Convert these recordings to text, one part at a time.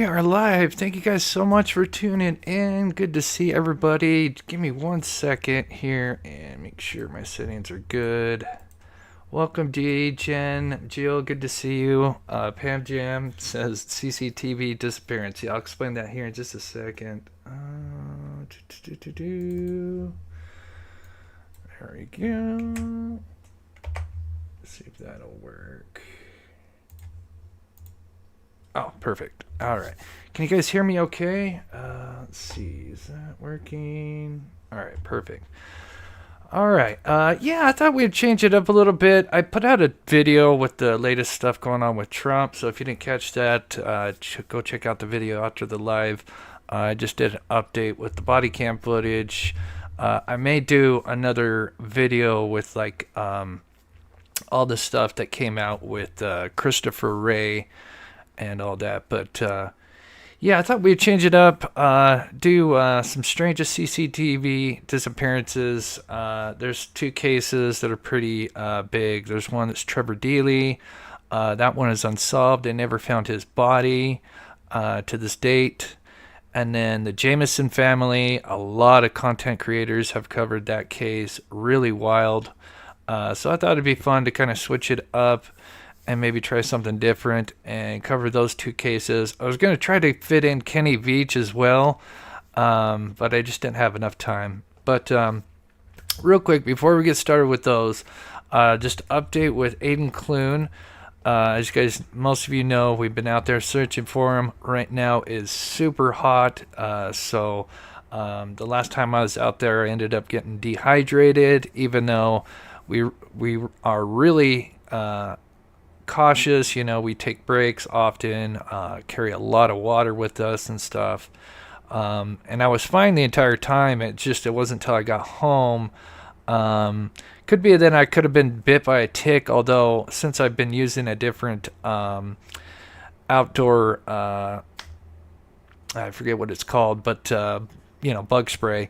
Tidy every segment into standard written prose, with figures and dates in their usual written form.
are live. Thank you guys so much for tuning in. Good to see everybody. Give me 1 second here and make sure my settings are good. Welcome, D, Jen, Jill. Good to see you. Pam Jam says CCTV Disappearance. Yeah, I'll explain that here in just a second. There we go. Let's see if that'll work. Oh, perfect. All right. Can you guys hear me okay? Let's see. Is that working? All right, perfect. All right. Yeah, I thought we'd change it up a little bit. I put out a video with the latest stuff going on with Trump. So if you didn't catch that, go check out the video after the live. I just did an update with the body cam footage. I may do another video with like all the stuff that came out with Christopher Wray and all that, but yeah, I thought we'd change it up, do some strangest CCTV disappearances. There's two cases that are pretty big. There's one that's Trevor Deely. That one is unsolved. They never found his body to this date. And then the Jamison Family, a lot of content creators have covered that case. Really wild. So I thought it'd be fun to kind of switch it up and maybe try something different and cover those two cases. I was going to try to fit in Kenny Veech as well, but I just didn't have enough time. But real quick, before we get started with those, just update with Aiden Clune. As you guys, most of you know, we've been out there searching for him. Right now is super hot, so the last time I was out there, I ended up getting dehydrated, even though we are really cautious. You know, we take breaks often, carry a lot of water with us and stuff, and I was fine the entire time. It wasn't until I got home. Could be that I could have been bit by a tick, although since I've been using a different outdoor, I forget what it's called, but bug spray,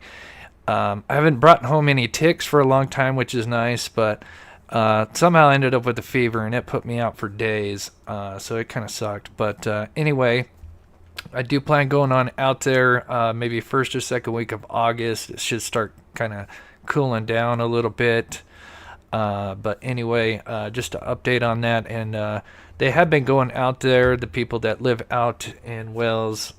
I haven't brought home any ticks for a long time, which is nice, but somehow I ended up with a fever, and it put me out for days, so it kind of sucked. But anyway, I do plan going on out there maybe first or second week of August. It should start kind of cooling down a little bit. But anyway, just to update on that, and they have been going out there. The people that live out in Wales,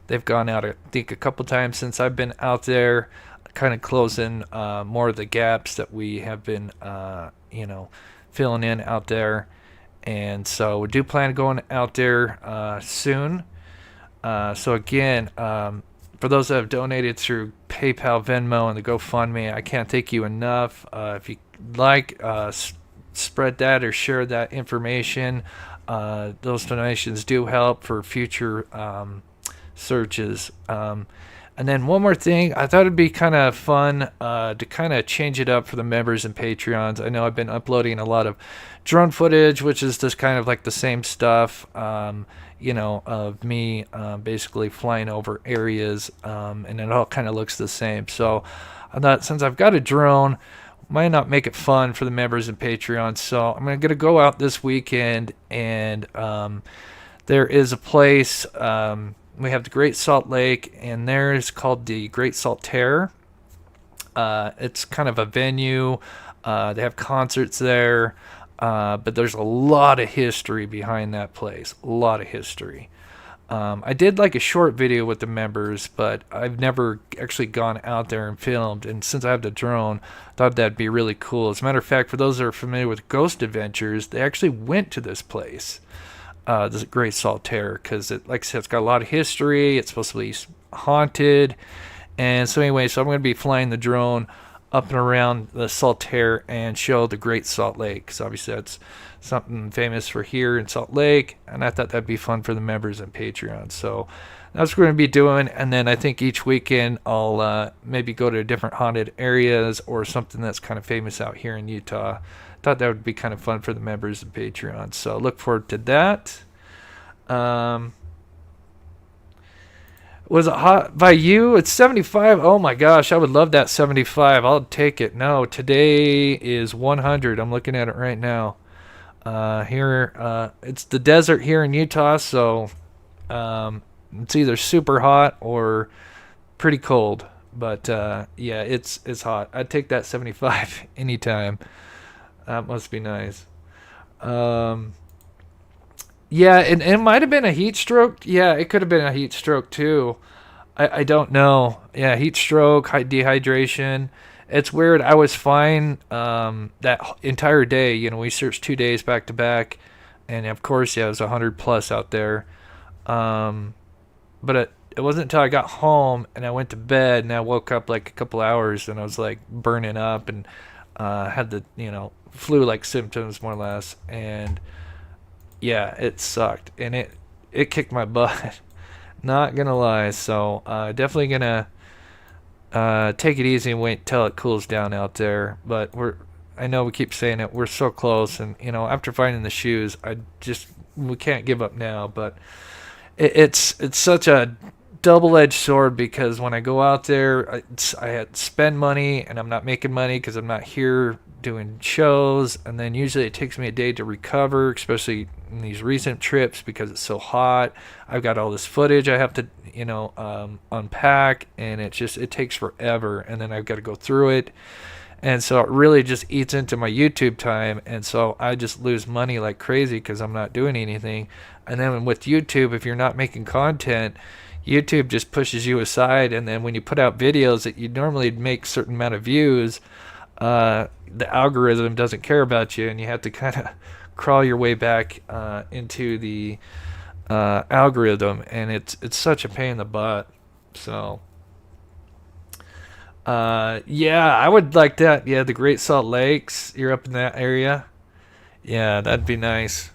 they've gone out, I think, a couple times since I've been out there, kind of closing more of the gaps that we have been, filling in out there. And so we do plan on going out there soon. So again, for those that have donated through PayPal, Venmo, and the GoFundMe, I can't thank you enough. If you like, spread that or share that information. Those donations do help for future searches. And then one more thing, I thought it'd be kind of fun to kind of change it up for the members and Patreons. I know I've been uploading a lot of drone footage, which is just kind of like the same stuff, of me basically flying over areas, and it all kind of looks the same. So I thought, since I've got a drone, might not make it fun for the members and Patreons. So I'm going to go out this weekend, and there is a place. We have the Great Salt Lake, and there is called the Great Salt Terror. It's kind of a venue. They have concerts there, but there's a lot of history behind that place. A lot of history. I did like a short video with the members, but I've never actually gone out there and filmed. And since I have the drone, I thought that'd be really cool. As a matter of fact, for those that are familiar with Ghost Adventures, they actually went to this place. This Great Salt Terror, because like I said, it's got a lot of history. It's supposed to be haunted, and so anyway, so I'm going to be flying the drone up and around the Salt Terror and show the Great Salt Lake, because obviously that's something famous for here in Salt Lake, and I thought that'd be fun for the members and Patreons. So that's what we're going to be doing, and then I think each weekend I'll maybe go to different haunted areas or something that's kind of famous out here in Utah. Thought that would be kind of fun for the members and Patreons, so look forward to that. Was it hot by you? It's 75. Oh my gosh, I would love that 75. I'll take it. No, today is 100. I'm looking at it right now. Here, it's the desert here in Utah, so It's either super hot or pretty cold. But yeah, it's hot. I'd take that 75 anytime. That must be nice. Um, yeah, and it might have been a heat stroke. Yeah, it could have been a heat stroke too. I don't know. Yeah, heat stroke, high dehydration. It's weird. I was fine that entire day. You know, we searched 2 days back to back, and of course, yeah, it was 100 plus out there. Um, but it wasn't until I got home and I went to bed and I woke up like a couple hours and I was like burning up and had the flu-like symptoms more or less. And yeah, it sucked and it kicked my butt. Not gonna lie. So definitely gonna take it easy and wait till it cools down out there. But I know we keep saying it. We're so close, and after finding the shoes, we can't give up now. But it's such a double-edged sword because when I go out there, I had to spend money, and I'm not making money because I'm not here doing shows, and then usually it takes me a day to recover, especially in these recent trips because it's so hot. I've got all this footage I have to unpack, and it takes forever, and then I've got to go through it, and so it really just eats into my YouTube time, and so I just lose money like crazy because I'm not doing anything. And then with YouTube, if you're not making content, YouTube just pushes you aside, and then when you put out videos that you normally make certain amount of views, the algorithm doesn't care about you, and you have to kind of crawl your way back into the algorithm, and it's such a pain in the butt. So yeah, I would like that. Yeah, the Great Salt Lakes, you're up in that area. Yeah, that'd be nice,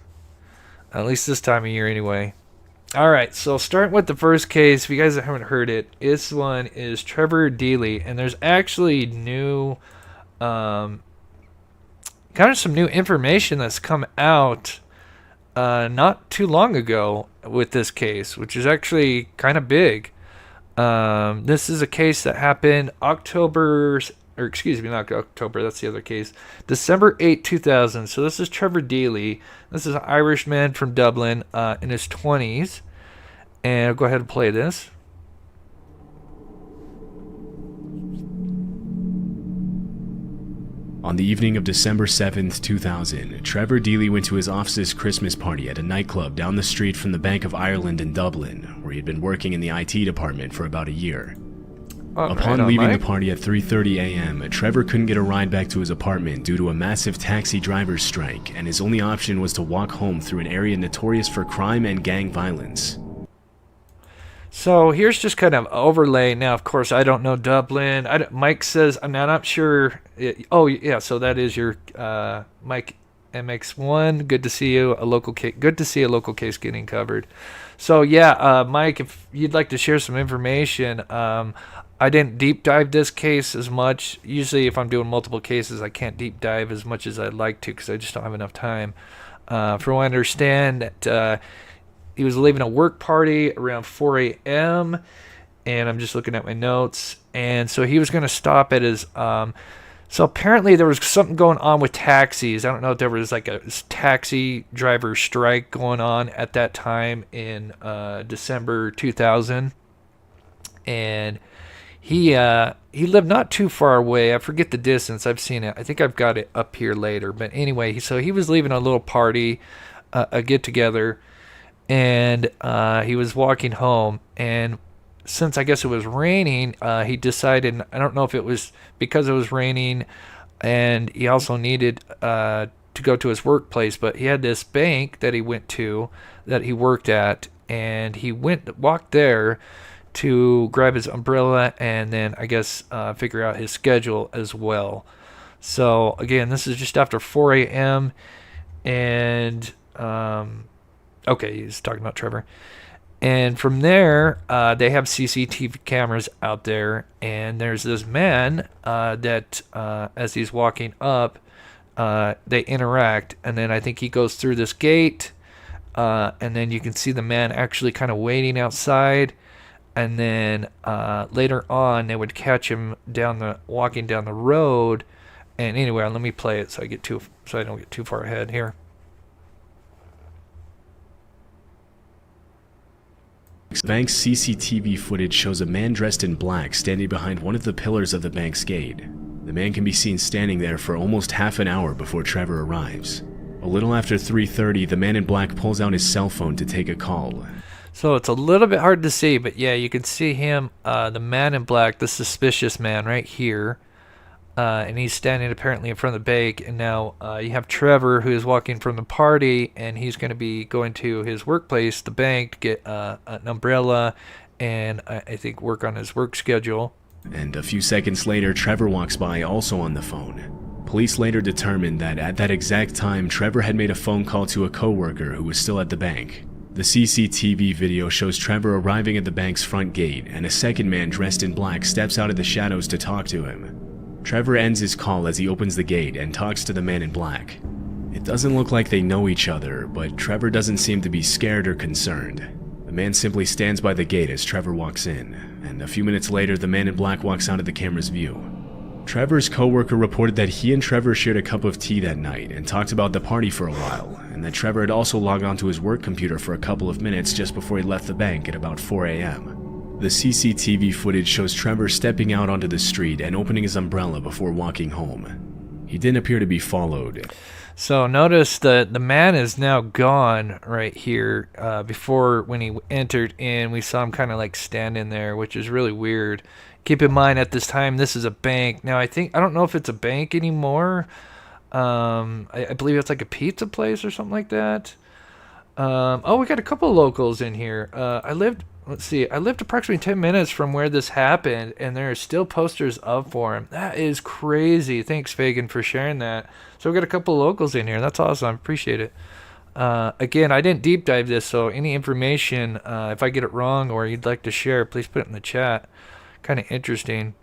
at least this time of year anyway. All right, so starting with the first case, if you guys haven't heard it, this one is Trevor Deely, and there's actually kind of some new information that's come out not too long ago with this case, which is actually kind of big. This is a case that happened not October, that's the other case, December 8, 2000. So this is Trevor Deely. This is an Irishman from Dublin in his 20s. And I'll go ahead and play this. On the evening of December 7th, 2000, Trevor Deely went to his office's Christmas party at a nightclub down the street from the Bank of Ireland in Dublin, where he had been working in the IT department for about a year. Upon leaving the party at 3:30 a.m., Trevor couldn't get a ride back to his apartment due to a massive taxi driver's strike, and his only option was to walk home through an area notorious for crime and gang violence. So here's just kind of overlay. Now, of course, I don't know Dublin. Mike says, I'm not sure. Oh, yeah, so that is your Mike MX1. Good to see you. Good to see a local case getting covered. So, yeah, Mike, if you'd like to share some information, I didn't deep dive this case as much. Usually, if I'm doing multiple cases, I can't deep dive as much as I'd like to because I just don't have enough time. From what I understand, that he was leaving a work party around 4 a.m., and I'm just looking at my notes. And so he was going to stop at his... so apparently there was something going on with taxis. I don't know if there was like a taxi driver strike going on at that time in December 2000. And he lived not too far away. I forget the distance. I've seen it. I think I've got it up here later. But anyway, so he was leaving a little party, a get-together, and he was walking home, and since I guess it was raining, he decided, I don't know if it was because it was raining and he also needed to go to his workplace, but he had this bank that he worked at, and he walked there to grab his umbrella and then I guess figure out his schedule as well. So again, this is just after 4 a.m. and okay, he's talking about Trevor. And from there, they have CCTV cameras out there, and there's this man that, as he's walking up, they interact, and then I think he goes through this gate, and then you can see the man actually kind of waiting outside, and then later on, they would catch him walking down the road. And anyway, let me play it so I don't get too far ahead here. bank's CCTV footage shows a man dressed in black standing behind one of the pillars of the bank's gate. The man can be seen standing there for almost half an hour before Trevor arrives. A little after 3:30, the man in black pulls out his cell phone to take a call. So it's a little bit hard to see, but yeah, you can see him, the man in black, the suspicious man right here. And he's standing apparently in front of the bank. And now you have Trevor, who is walking from the party, and he's going to be going to his workplace, the bank, to get an umbrella and I think work on his work schedule. And a few seconds later, Trevor walks by, also on the phone. Police later determined that at that exact time, Trevor had made a phone call to a coworker who was still at the bank. The CCTV video shows Trevor arriving at the bank's front gate, and a second man dressed in black steps out of the shadows to talk to him. Trevor ends his call as he opens the gate and talks to the man in black. It doesn't look like they know each other, but Trevor doesn't seem to be scared or concerned. The man simply stands by the gate as Trevor walks in, and a few minutes later, the man in black walks out of the camera's view. Trevor's coworker reported that he and Trevor shared a cup of tea that night and talked about the party for a while, and that Trevor had also logged onto his work computer for a couple of minutes just before he left the bank at about 4 a.m. The CCTV footage shows Trevor stepping out onto the street and opening his umbrella before walking home. He didn't appear to be followed. So notice that the man is now gone right here. Before, when he entered in, we saw him kind of like standing there, which is really weird. Keep in mind, at this time, this is a bank. Now, I don't know if it's a bank anymore. I believe it's like a pizza place or something like that. Oh, we got a couple of locals in here. I lived approximately 10 minutes from where this happened, and there are still posters up for him. That is crazy. Thanks, Fagan, for sharing that. So we got a couple of locals in here. That's awesome. I appreciate it. Again, I didn't deep dive this, so any information, if I get it wrong or you'd like to share, please put it in the chat. Kind of interesting.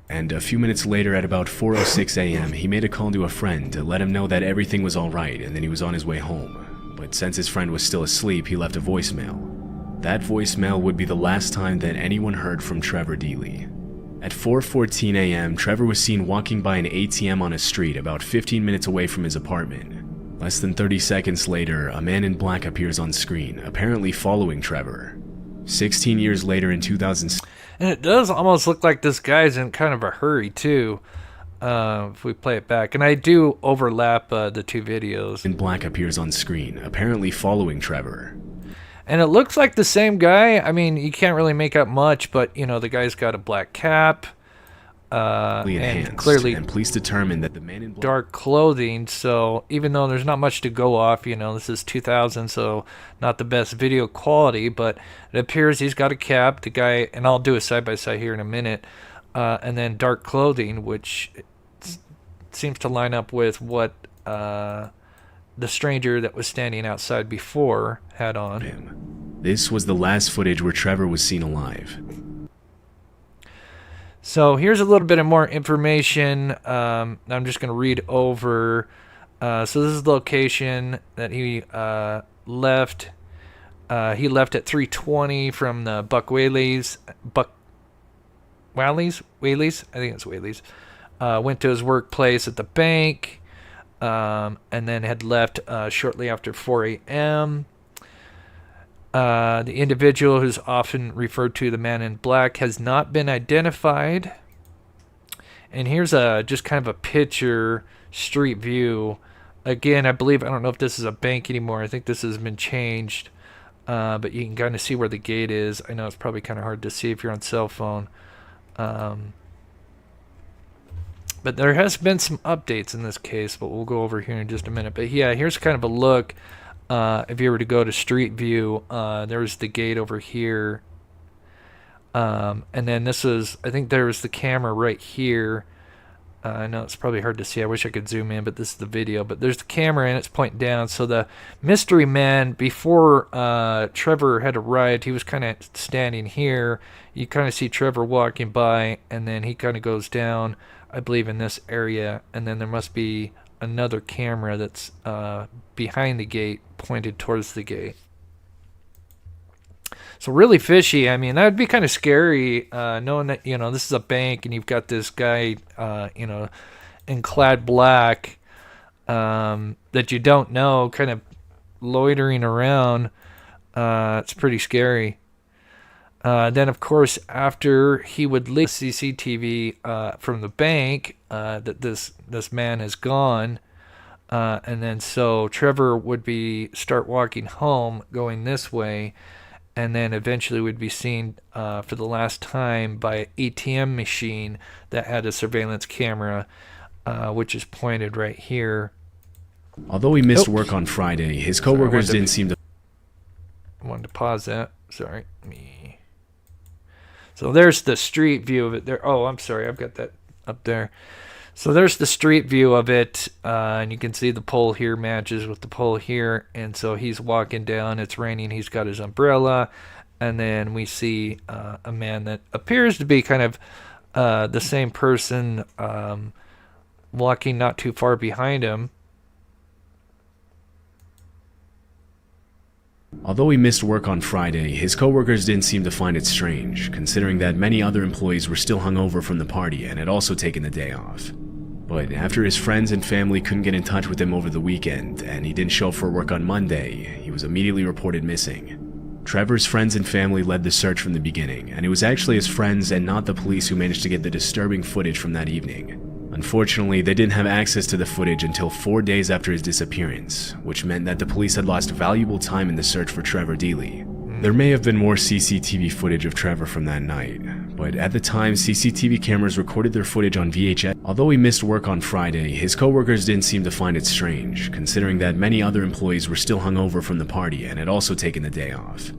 And a few minutes later, at about 4:06 a.m., he made a call to a friend to let him know that everything was all right and then he was on his way home. But since his friend was still asleep, he left a voicemail. That voicemail would be the last time that anyone heard from Trevor Deely. At 4:14 a.m., Trevor was seen walking by an ATM on a street about 15 minutes away from his apartment. Less than 30 seconds later, a man in black appears on screen, apparently following Trevor. 16 years later in 2006, and it does almost look like this guy's in kind of a hurry too, if we play it back. And I do overlap the two videos. In black appears on screen, apparently following Trevor. And it looks like the same guy. I mean, you can't really make out much, but, you know, the guy's got a black cap. And clearly and police determined that the man in black dark clothing. So even though there's not much to go off, you know, this is 2000, so not the best video quality, but it appears he's got a cap. The guy, and I'll do a side by side here in a minute, and then dark clothing, which seems to line up with what the stranger that was standing outside before had on him. This was the last footage where Trevor was seen alive. So here's a little bit of more information. I'm just going to read over. So this is the location that he left. He left at 3:20 from the Whaley's. I think it's Whaley's. Went to his workplace at the bank, and then had left shortly after 4 a.m. The individual who's often referred to the man in black has not been identified. And here's just kind of a picture, street view. Again, I don't know if this is a bank anymore. I think this has been changed. But you can kind of see where the gate is. I know it's probably kind of hard to see if you're on cell phone. But there has been some updates in this case, but we'll go over here in just a minute. But yeah, here's kind of a look. If you were to go to Street View, there's the gate over here. And then this is, I think there was the camera right here. I know it's probably hard to see. I wish I could zoom in, but this is the video. But there's the camera and it's pointing down. So the mystery man, before Trevor had arrived, he was kind of standing here. You kind of see Trevor walking by, and then he kind of goes down, I believe, in this area. And then there must be another camera that's behind the gate, pointed towards the gate. So really fishy. I mean, that would be kind of scary, knowing that, you know, this is a bank and you've got this guy, you know, in clad black, that you don't know, kind of loitering around. It's pretty scary. Then, of course, after he would leave CCTV from the bank, that this man is gone, and then so Trevor would start walking home, going this way, and then eventually would be seen for the last time by an ATM machine that had a surveillance camera, which is pointed right here. Although he missed work on Friday, his coworkers didn't seem to. I wanted to pause that. Sorry. So there's the street view of it there. Oh, I'm sorry. I've got that up there. So there's the street view of it, and you can see the pole here matches with the pole here. And so he's walking down. It's raining. He's got his umbrella. And then we see a man that appears to be kind of the same person walking not too far behind him. Although he missed work on Friday, his coworkers didn't seem to find it strange, considering that many other employees were still hungover from the party and had also taken the day off. But after his friends and family couldn't get in touch with him over the weekend, and he didn't show up for work on Monday, he was immediately reported missing. Trevor's friends and family led the search from the beginning, and it was actually his friends and not the police who managed to get the disturbing footage from that evening. Unfortunately, they didn't have access to the footage until 4 days after his disappearance, which meant that the police had lost valuable time in the search for Trevor Deely. There may have been more CCTV footage of Trevor from that night, but at the time, CCTV cameras recorded their footage on VHS. Although he missed work on Friday, his coworkers didn't seem to find it strange, considering that many other employees were still hungover from the party and had also taken the day off.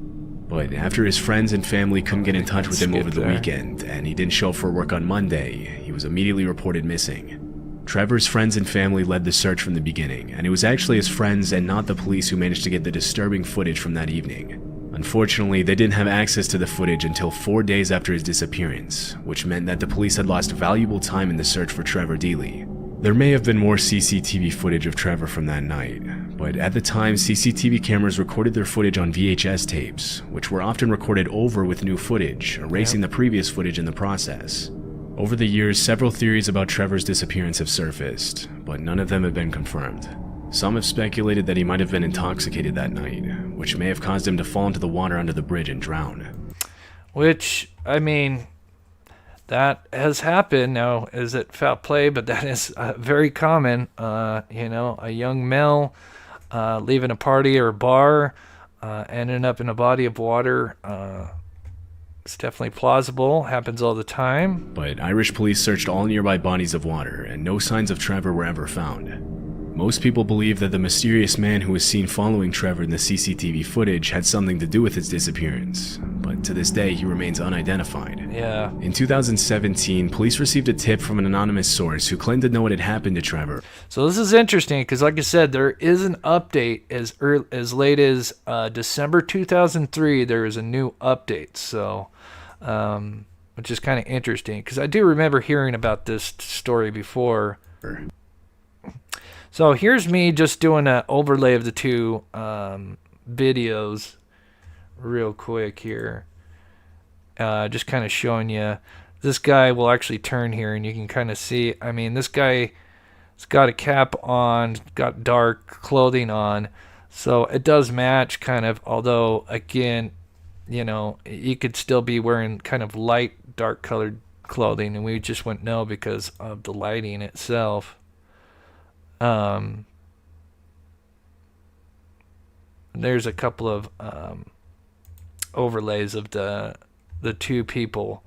But after his friends and family couldn't get in touch with him over the weekend, and he didn't show up for work on Monday, he was immediately reported missing. Trevor's friends and family led the search from the beginning, and it was actually his friends and not the police who managed to get the disturbing footage from that evening. Unfortunately, they didn't have access to the footage until 4 days after his disappearance, which meant that the police had lost valuable time in the search for Trevor Deely. There may have been more CCTV footage of Trevor from that night, but at the time, CCTV cameras recorded their footage on VHS tapes, which were often recorded over with new footage, erasing the previous footage in the process. Over the years, several theories about Trevor's disappearance have surfaced, but none of them have been confirmed. Some have speculated that he might have been intoxicated that night, which may have caused him to fall into the water under the bridge and drown. Which, I mean, that has happened. Now, is it foul play? But that is very common. A young male leaving a party or a bar, ending up in a body of water. It's definitely plausible. Happens all the time. But Irish police searched all nearby bodies of water, and no signs of Trevor were ever found. Most people believe that the mysterious man who was seen following Trevor in the CCTV footage had something to do with his disappearance, but to this day he remains unidentified. Yeah. In 2017, police received a tip from an anonymous source who claimed to know what had happened to Trevor. So this is interesting because, like I said, there is an update as late as December 2003. There is a new update, so which is kind of interesting because I do remember hearing about this story before. So here's me just doing an overlay of the two videos real quick here. Just kind of showing you. This guy will actually turn here and you can kind of see. I mean, this guy's got a cap on, got dark clothing on. So it does match kind of, although, again, you could still be wearing kind of light, dark colored clothing. And we just wouldn't know because of the lighting itself. There's a couple of overlays of the two people.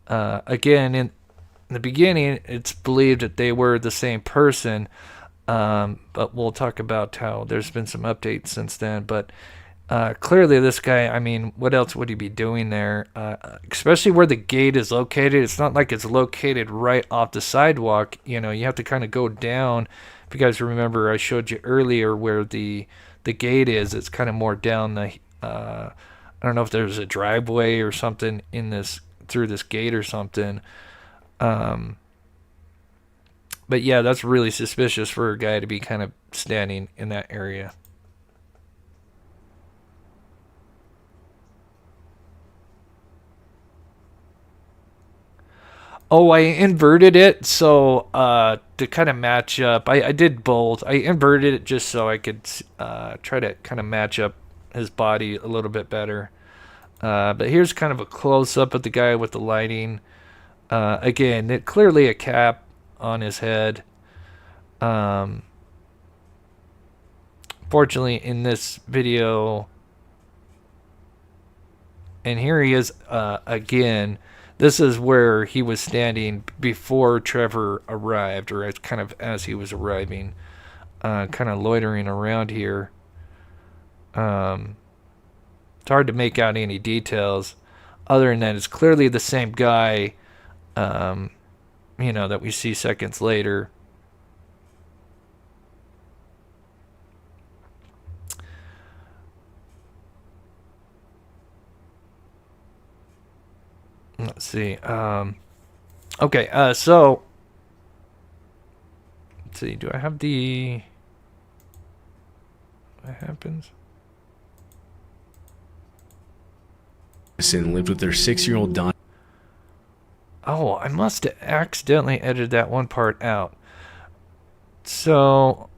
Again, in the beginning, it's believed that they were the same person, but we'll talk about how there's been some updates since then. But clearly, this guy, I mean, what else would he be doing there? Especially where the gate is located. It's not like it's located right off the sidewalk. You have to kind of go down. If you guys remember, I showed you earlier where the gate is. It's kind of more down the. I don't know if there's a driveway or something through this gate or something. But yeah, that's really suspicious for a guy to be kind of standing in that area. Oh, I inverted it so to kind of match up. I did both. I inverted it just so I could try to kind of match up his body a little bit better. But here's kind of a close-up of the guy with the lighting. Again, clearly a cap on his head. Fortunately, in this video, and here he is again. This is where he was standing before Trevor arrived, or kind of as he was arriving, kind of loitering around here. It's hard to make out any details, other than that it's clearly the same guy, that we see seconds later. Let's see. Okay, so let's see. Do I have the? What happens? Lived with their 6-year-old daughter. Oh, I must have accidentally edited that one part out. So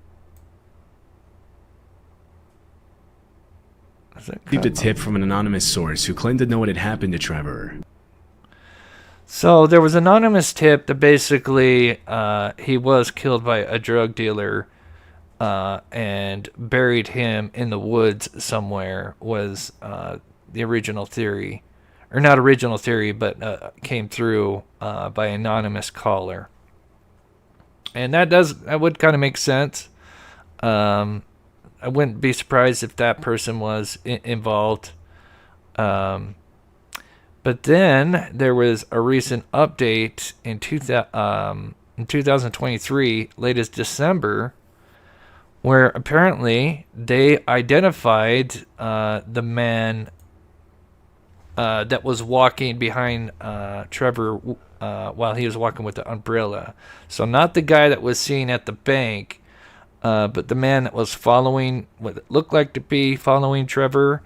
Received a tip from an anonymous source who claimed to know what had happened to Trevor. So there was an anonymous tip that basically he was killed by a drug dealer and buried him in the woods somewhere was the original theory. Or not original theory, but came through by anonymous caller. And that would kind of make sense. I wouldn't be surprised if that person was involved. But then there was a recent update in 2023, latest December, where apparently they identified the man that was walking behind Trevor while he was walking with the umbrella. So not the guy that was seen at the bank, but the man that was following, what looked like to be following Trevor.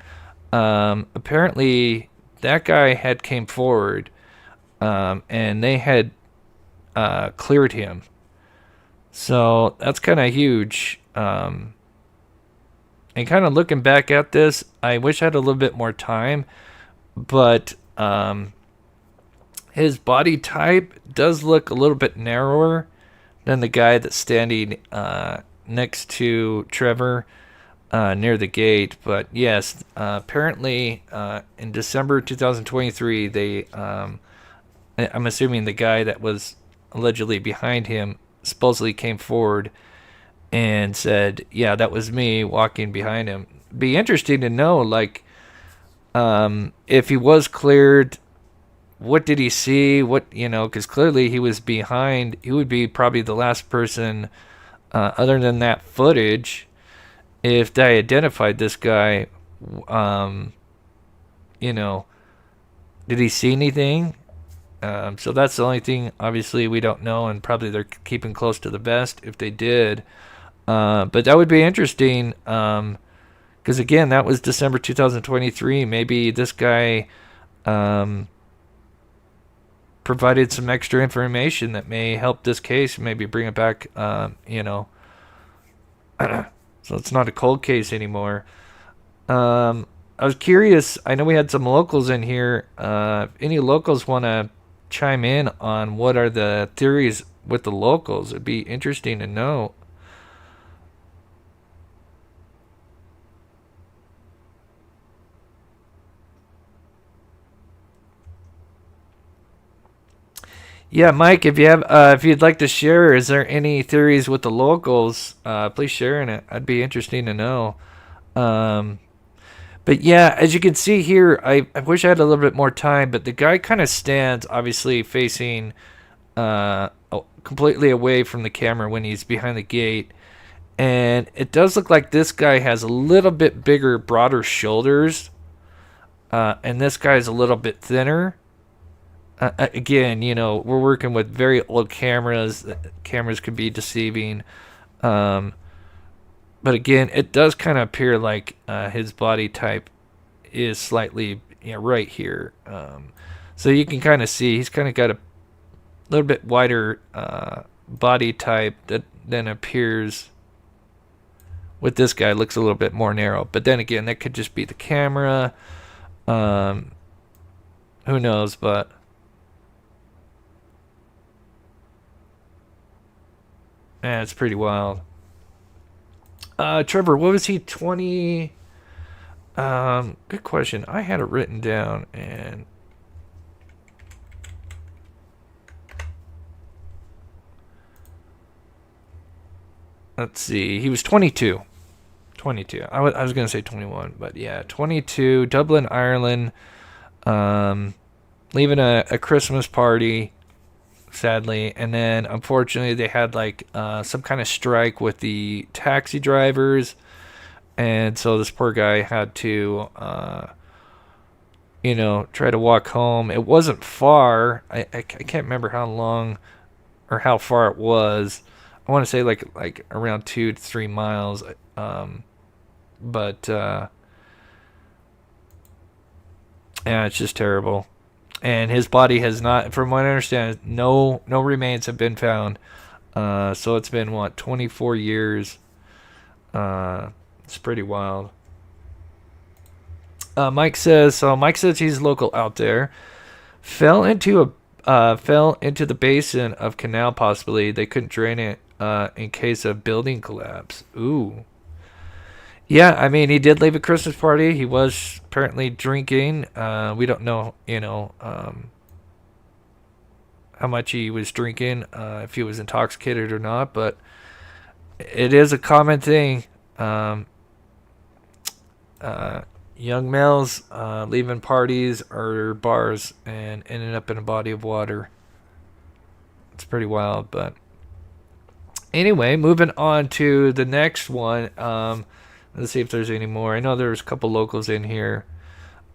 Apparently that guy had came forward and they had cleared him. So that's kind of huge. And kind of looking back at this, I wish I had a little bit more time, but his body type does look a little bit narrower than the guy that's standing next to Trevor near the gate. But yes, apparently in December 2023, they, I'm assuming the guy that was allegedly behind him supposedly came forward and said, yeah, that was me walking behind him. Be interesting to know, like, if he was cleared, what did he see? What, because clearly he was behind. He would be probably the last person, other than that footage, if they identified this guy. Did he see anything? So that's the only thing, obviously, we don't know, and probably they're keeping close to the vest if they did. But that would be interesting. Because again, that was December 2023. Maybe this guy provided some extra information that may help this case, maybe bring it back, So it's not a cold case anymore. I was curious. I know we had some locals in here. If any locals want to chime in on what are the theories with the locals, it'd be interesting to know. Yeah, Mike, if you have, if you'd like to share, is there any theories with the locals? Please share in it. I'd be interesting to know. But yeah, as you can see here, I wish I had a little bit more time, but the guy kind of stands, obviously facing completely away from the camera when he's behind the gate. And it does look like this guy has a little bit bigger, broader shoulders. And this guy is a little bit thinner. Again, we're working with very old cameras. Cameras can be deceiving. But again, it does kind of appear like his body type is slightly right here. So you can kind of see he's kind of got a little bit wider body type than appears with this guy. Looks a little bit more narrow. But then again, that could just be the camera. Who knows, but man, it's pretty wild. Trevor, what was he, 20? Good question. I had it written down, and let's see. He was 22. 22. I was going to say 21, but yeah, 22. Dublin, Ireland. Leaving a Christmas party, sadly, and then unfortunately they had like some kind of strike with the taxi drivers, and so this poor guy had to try to walk home. It wasn't far. I can't remember how long or how far it was. I want to say like around 2 to 3 miles, but yeah, it's just terrible. And his body has not, from what I understand, no remains have been found. So it's been, what, 24 years. It's pretty wild. Mike says he's local out there. Fell into the basin of canal, possibly. They couldn't drain it in case of building collapse. Ooh. Yeah, I mean, he did leave a Christmas party. He was apparently drinking. We don't know, how much he was drinking, if he was intoxicated or not, but it is a common thing. Young males leaving parties or bars and ending up in a body of water. It's pretty wild, but anyway, moving on to the next one. Let's see if there's any more. I know there's a couple locals in here.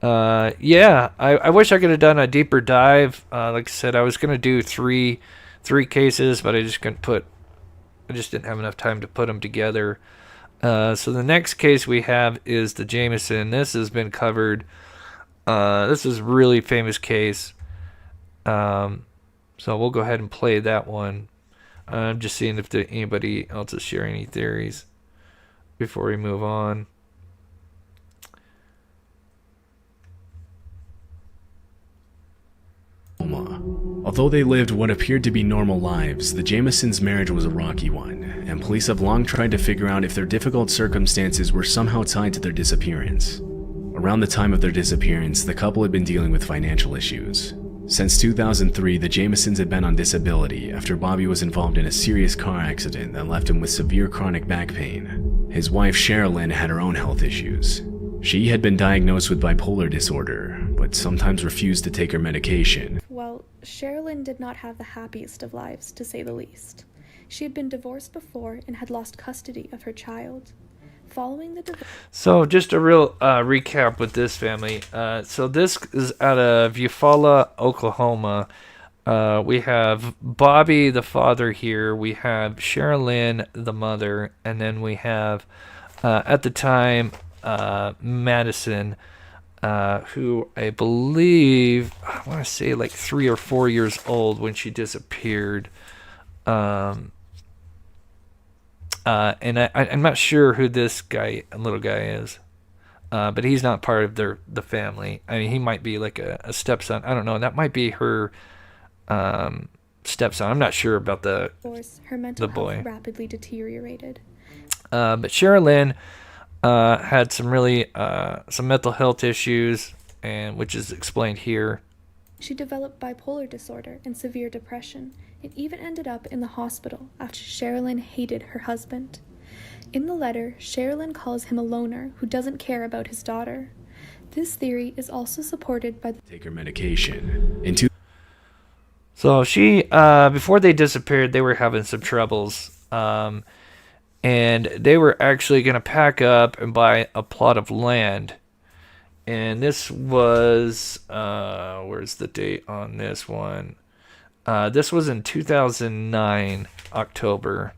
Yeah, I wish I could have done a deeper dive. Like I said, I was gonna do three cases, but I just didn't have enough time to put them together. So the next case we have is the Jamison. This has been covered. This is a really famous case. So we'll go ahead and play that one. I'm just seeing if anybody else is sharing any theories before we move on. Although they lived what appeared to be normal lives, the Jamisons' marriage was a rocky one, and police have long tried to figure out if their difficult circumstances were somehow tied to their disappearance. Around the time of their disappearance, the couple had been dealing with financial issues. Since 2003, the Jamisons had been on disability after Bobby was involved in a serious car accident that left him with severe chronic back pain. His wife, Sherilyn, had her own health issues. She had been diagnosed with bipolar disorder, but sometimes refused to take her medication. Well, Sherilyn did not have the happiest of lives, to say the least. She had been divorced before and had lost custody of her child. Following the divorce... So just a real recap with this family. So this is out of Eufaula, Oklahoma. We have Bobby, the father here. We have Sherilyn, the mother. And then we have, at the time, Madison, who I believe, I want to say like 3 or 4 years old when she disappeared. And I'm not sure who this little guy is, but he's not part of the family. I mean, he might be like a stepson. I don't know. That might be her stepson. I'm not sure about her mental boy. Health rapidly deteriorated. But Sherilyn had some mental health issues, and which is explained here. She developed bipolar disorder and severe depression. It even ended up in the hospital after Sherilyn hated her husband. In the letter, Sherilyn calls him a loner who doesn't care about his daughter. This theory is also supported by take her medication. So she, before they disappeared, they were having some troubles. And they were actually going to pack up and buy a plot of land. And this was, where's the date on this one? This was in 2009, October.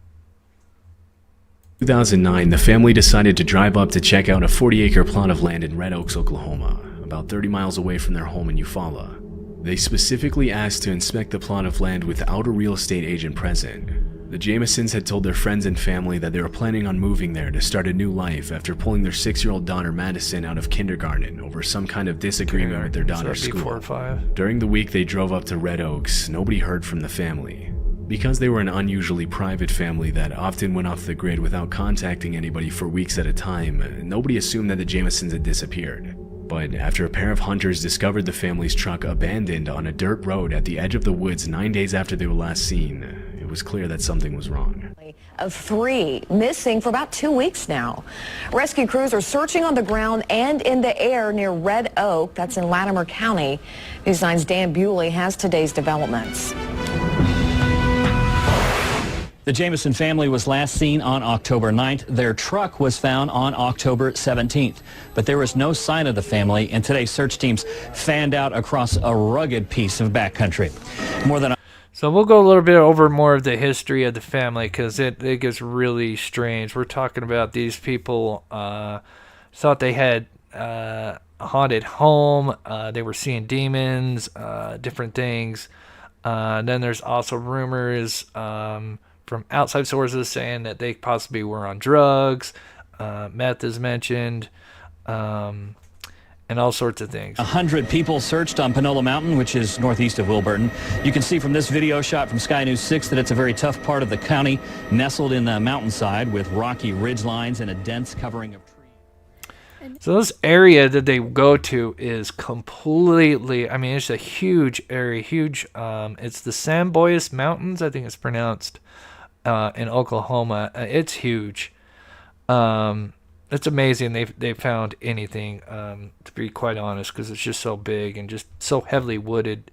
2009, the family decided to drive up to check out a 40-acre plot of land in Red Oaks, Oklahoma, about 30 miles away from their home in Eufaula. They specifically asked to inspect the plot of land without a real estate agent present. The Jamisons had told their friends and family that they were planning on moving there to start a new life after pulling their 6-year-old daughter Madison out of kindergarten over some kind of disagreement with their daughter's school. 4 or 5. During the week they drove up to Red Oaks, nobody heard from the family. Because they were an unusually private family that often went off the grid without contacting anybody for weeks at a time, nobody assumed that the Jamisons had disappeared. But after a pair of hunters discovered the family's truck abandoned on a dirt road at the edge of the woods 9 days after they were last seen, it was clear that something was wrong. Of 3 missing for about 2 weeks now. Rescue crews are searching on the ground and in the air near Red Oak, that's in Latimer County. News 9's Dan Bewley has today's developments. The Jamison family was last seen on October 9th. Their truck was found on October 17th. But there was no sign of the family, and today search teams fanned out across a rugged piece of backcountry. So we'll go a little bit over more of the history of the family because it gets really strange. We're talking about these people thought they had a haunted home. They were seeing demons, different things. Then there's also rumors from outside sources saying that they possibly were on drugs. Meth is mentioned. And all sorts of things. 100 people searched on Panola Mountain, which is northeast of Wilburton. You can see from this video shot from Sky News 6 that it's a very tough part of the county, nestled in the mountainside with rocky ridge lines and a dense covering of trees. So this area that they go to is completely, I mean, it's a huge area, huge. It's the Samboyas Mountains, I think it's pronounced, in Oklahoma. It's huge. It's amazing they found anything, to be quite honest, because it's just so big and just so heavily wooded.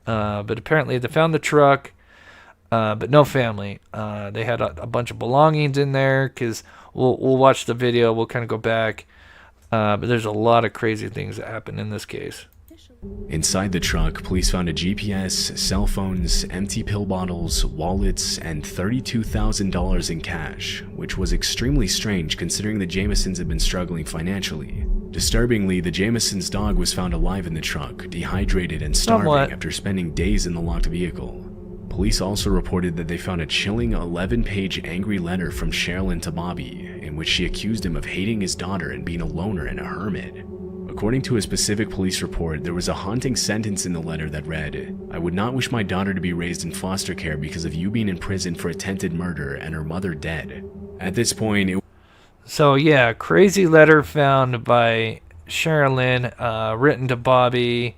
But apparently they found the truck, but no family. They had a bunch of belongings in there because we'll watch the video. We'll kind of go back. But there's a lot of crazy things that happened in this case. Inside the truck, police found a GPS, cell phones, empty pill bottles, wallets, and $32,000 in cash, which was extremely strange considering the Jamisons had been struggling financially. Disturbingly, the Jamisons' dog was found alive in the truck, dehydrated and starving after spending days in the locked vehicle. Police also reported that they found a chilling 11-page angry letter from Sherilyn to Bobby, in which she accused him of hating his daughter and being a loner and a hermit. According to a specific police report, there was a haunting sentence in the letter that read, "I would not wish my daughter to be raised in foster care because of you being in prison for attempted murder and her mother dead." At this point, So yeah, crazy letter found by Sherilyn, written to Bobby,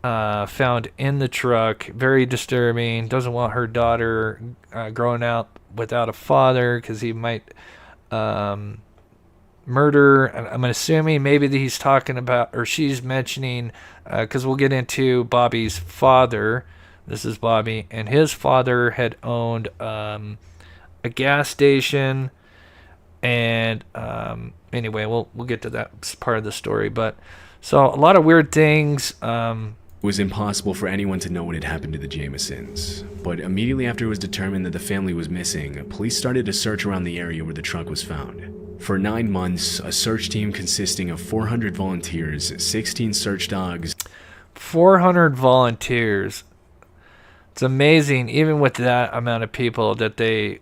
found in the truck. Very disturbing. Doesn't want her daughter growing up without a father because he might murder. I'm assuming maybe that he's talking about, or she's mentioning, because we'll get into Bobby's father. This is Bobby, and his father had owned a gas station. And anyway, we'll get to that part of the story. But so a lot of weird things. It was impossible for anyone to know what had happened to the Jamisons. But immediately after it was determined that the family was missing, police started a search around the area where the truck was found. For 9 months, a search team consisting of 400 volunteers, 16 search dogs. 400 volunteers. It's amazing, even with that amount of people, that they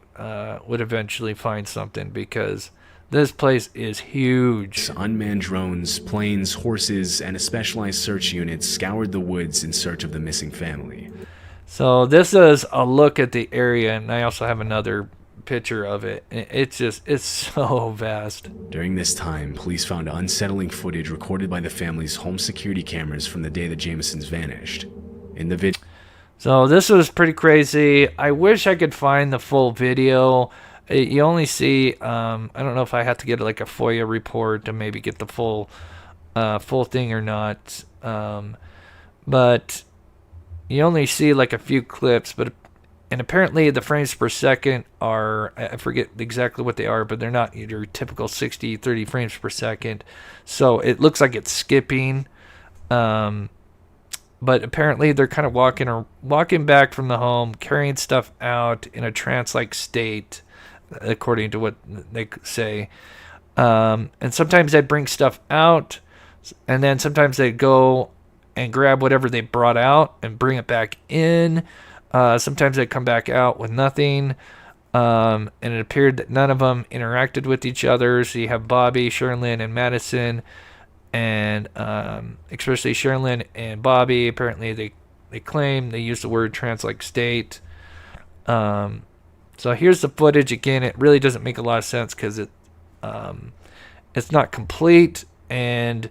would eventually find something, because this place is huge. Unmanned drones, planes, horses, and a specialized search unit scoured the woods in search of the missing family. So this is a look at the area, and I also have another picture of it. It's so vast. During this time, police found unsettling footage recorded by the family's home security cameras from the day the Jamisons vanished. In the video, so this was pretty crazy. I wish I could find the full video. You only see, I don't know if I have to get like a FOIA report to maybe get the full thing or not. But you only see like a few clips, and apparently the frames per second are, I forget exactly what they are, but they're not your typical 60, 30 frames per second. So it looks like it's skipping. But apparently they're kind of walking back from the home, carrying stuff out in a trance-like state, according to what they say. And sometimes they bring stuff out, and then sometimes they go and grab whatever they brought out and bring it back in. Sometimes they come back out with nothing. And it appeared that none of them interacted with each other. So you have Bobby, Sherilyn, and Madison, and especially Sherilyn and Bobby. Apparently, they claim they use the word trans-like state. So here's the footage again. It really doesn't make a lot of sense because it's not complete, and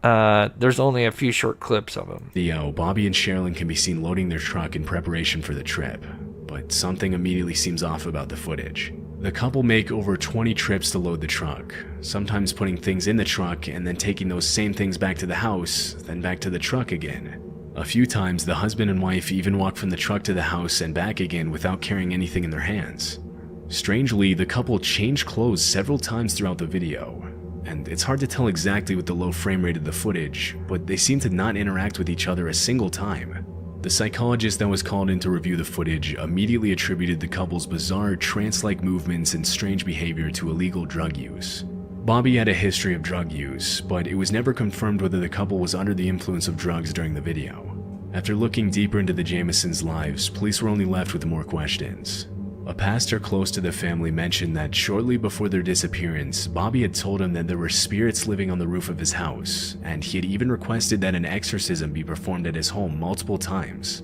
there's only a few short clips of them. Bobby and Sherilyn can be seen loading their truck in preparation for the trip, but something immediately seems off about the footage. The couple make over 20 trips to load the truck, sometimes putting things in the truck and then taking those same things back to the house, then back to the truck again. A few times, the husband and wife even walk from the truck to the house and back again without carrying anything in their hands. Strangely, the couple change clothes several times throughout the video, and it's hard to tell exactly with the low frame rate of the footage, but they seem to not interact with each other a single time. The psychologist that was called in to review the footage immediately attributed the couple's bizarre trance-like movements and strange behavior to illegal drug use. Bobby had a history of drug use, but it was never confirmed whether the couple was under the influence of drugs during the video. After looking deeper into the Jamisons' lives, police were only left with more questions. A pastor close to the family mentioned that shortly before their disappearance, Bobby had told him that there were spirits living on the roof of his house, and he had even requested that an exorcism be performed at his home multiple times.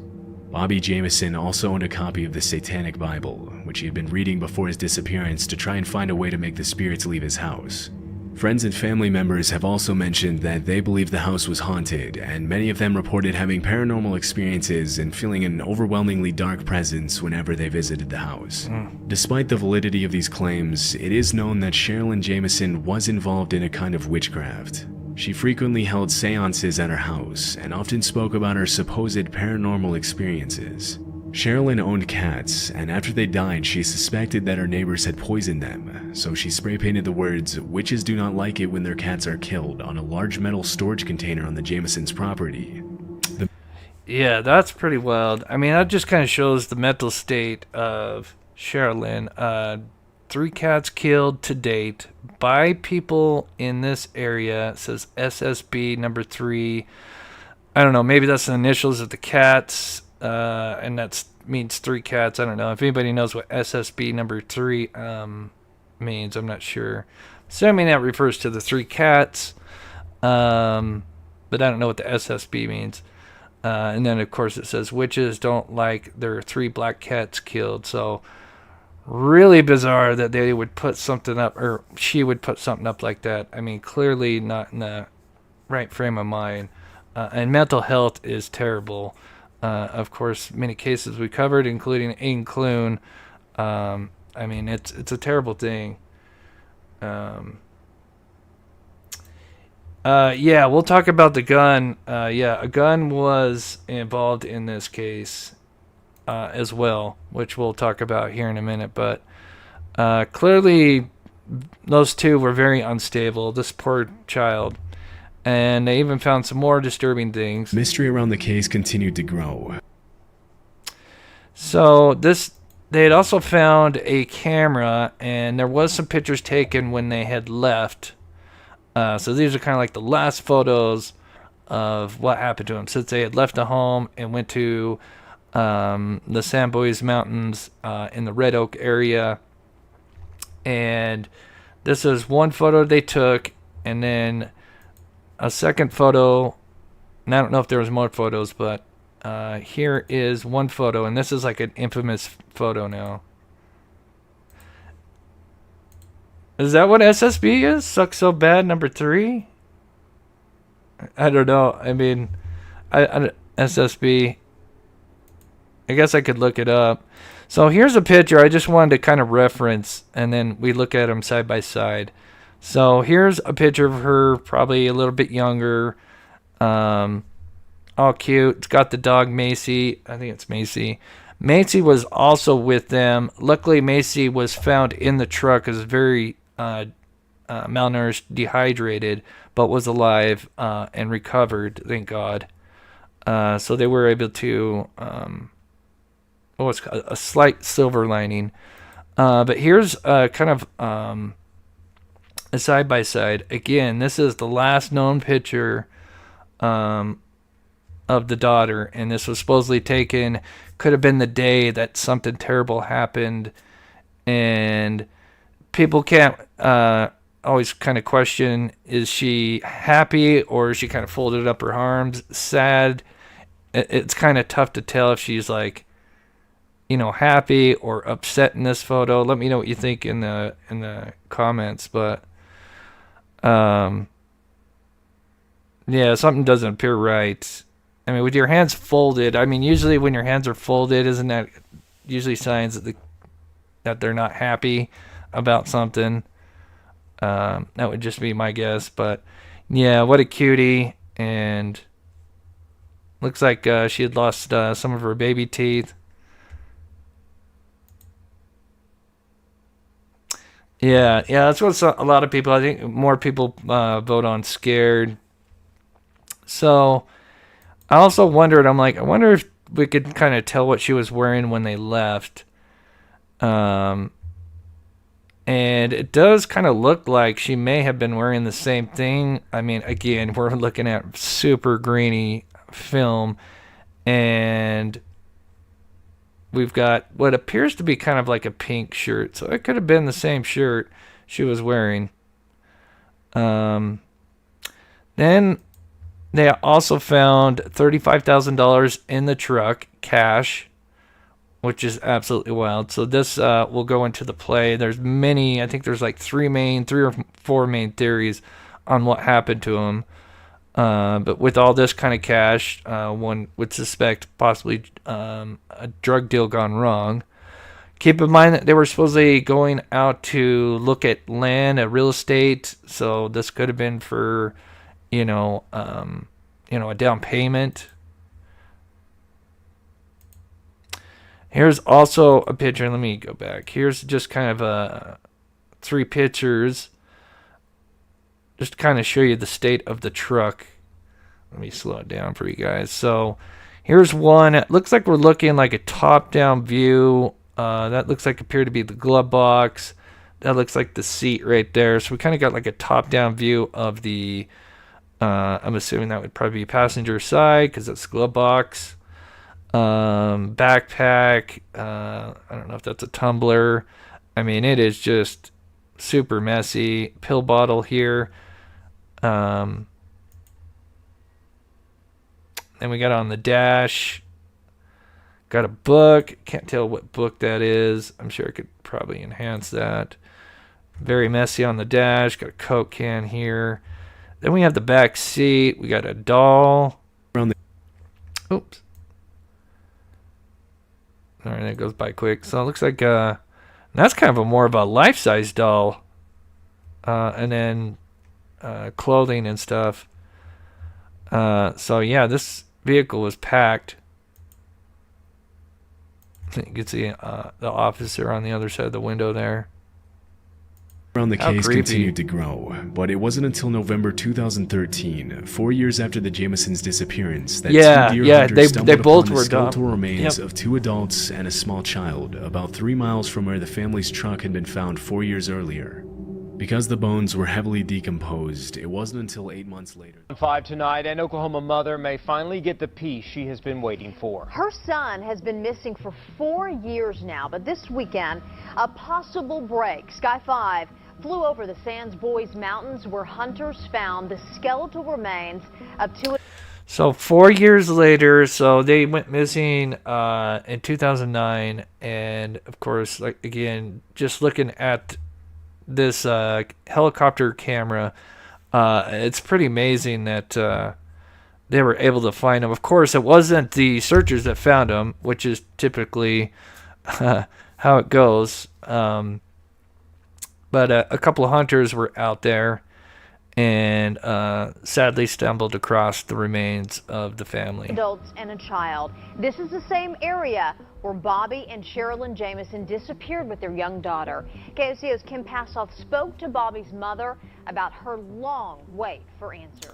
Bobby Jamison also owned a copy of the Satanic Bible, which he had been reading before his disappearance to try and find a way to make the spirits leave his house. Friends and family members have also mentioned that they believe the house was haunted, and many of them reported having paranormal experiences and feeling an overwhelmingly dark presence whenever they visited the house. Despite the validity of these claims, it is known that Sherilyn Jamison was involved in a kind of witchcraft. She frequently held seances at her house and often spoke about her supposed paranormal experiences. Sherilyn owned cats, and after they died, she suspected that her neighbors had poisoned them, so she spray painted the words, "Witches do not like it when their cats are killed," on a large metal storage container on the Jamisons' property. Yeah, that's pretty wild. I mean, that just kind of shows the mental state of Sherilyn. 3 cats killed to date by people in this area. It says SSB number 3. I don't know, maybe that's the initials of the cats. And that means 3 cats. I don't know. If anybody knows what SSB number 3 means, I'm not sure. Assuming that refers to the 3 cats. But I don't know what the SSB means. And then, of course, it says witches don't like their 3 black cats killed. So, really bizarre that they would put something up, or she would put something up like that. I mean, clearly not in the right frame of mind. And mental health is terrible. Of course, many cases we covered, including Aiden Clune. I mean, it's a terrible thing. Yeah, we'll talk about the gun. Yeah, a gun was involved in this case as well, which we'll talk about here in a minute. But clearly, those 2 were very unstable. This poor child. And they even found some more disturbing things. Mystery around the case continued to grow. So they had also found a camera, and there was some pictures taken when they had left. So these are kind of like the last photos of what happened to them since they had left the home and went to the San Boys Mountains in the Red Oak area. And this is one photo they took, and then a second photo, and I don't know if there was more photos, but here is one photo, and this is like an infamous photo now. Is that what SSB is? Sucks so bad, number 3? I don't know. I mean, SSB. I guess I could look it up. So here's a picture I just wanted to kind of reference, and then we look at them side by side. So here's a picture of her, probably a little bit younger, all cute. It's got the dog Macy. I think it's Macy. Macy was also with them. Luckily, Macy was found in the truck as very malnourished, dehydrated, but was alive and recovered, thank God. So they were able to, it's a slight silver lining. But here's kind of a side-by-side. Again, this is the last known picture of the daughter, and this was supposedly taken, could have been the day that something terrible happened, and people can't always kind of question, is she happy or is she kind of folded up her arms, sad? It's kind of tough to tell if she's like, happy or upset in this photo. Let me know what you think in the comments. But yeah, something doesn't appear right. I mean, with your hands folded, usually when your hands are folded, isn't that usually signs that they're not happy about something? That would just be my guess. But yeah, what a cutie. And looks like she had lost some of her baby teeth. Yeah, that's what a lot of people, I think more people vote on scared. So I also wondered, I wonder if we could kind of tell what she was wearing when they left. And it does kind of look like she may have been wearing the same thing. Again, we're looking at super grainy film, and we've got what appears to be kind of like a pink shirt. So it could have been the same shirt she was wearing. Then they also found $35,000 in the truck, cash, which is absolutely wild. So this will go into the play. There's many, I think there's like three or four main theories on what happened to him. But with all this kind of cash, one would suspect possibly a drug deal gone wrong. Keep in mind that they were supposedly going out to look at land, real estate. So this could have been for, a down payment. Here's also a picture. Let me go back. Here's just kind of three pictures, just to kind of show you the state of the truck. Let me slow it down for you guys. So here's one. It looks like we're looking like a top-down view. That looks like appeared to be the glove box. That looks like the seat right there. So we kind of got like a top-down view of the, I'm assuming that would probably be passenger side because it's glove box. Backpack. I don't know if that's a tumbler. It is just super messy. Pill bottle here. Then we got on the dash. Got a book. Can't tell what book that is. I'm sure I could probably enhance that. Very messy on the dash. Got a Coke can here. Then we have the back seat. We got a doll. Oops. All right, that goes by quick. So it looks like that's kind of more of a life-size doll. And then clothing and stuff. So yeah, this vehicle was packed. You can see the officer on the other side of the window there. Around the How case creepy. continued to grow, but it wasn't until November 2013, 4 years after the Jamisons' disappearance, that two deer hunters stumbled both upon were the skeletal dumb. remains Yep. of two adults and a small child, about 3 miles from where the family's truck had been found 4 years earlier. Because the bones were heavily decomposed, it wasn't until 8 months later. 5 tonight, an Oklahoma mother may finally get the peace she has been waiting for. Her son has been missing for 4 years now, but this weekend, a possible break. Sky 5 flew over the Sands Boys Mountains where hunters found the skeletal remains of two. So 4 years later, so they went missing in 2009, and of course, like again, just looking at this helicopter camera, it's pretty amazing that they were able to find them. Of course, it wasn't the searchers that found them, which is typically how it goes. But a couple of hunters were out there and sadly stumbled across the remains of the family. Adults and a child. This is the same area where Bobby and Sherilyn Jamison disappeared with their young daughter. KOCO's Kim Passoff spoke to Bobby's mother about her long wait for answers.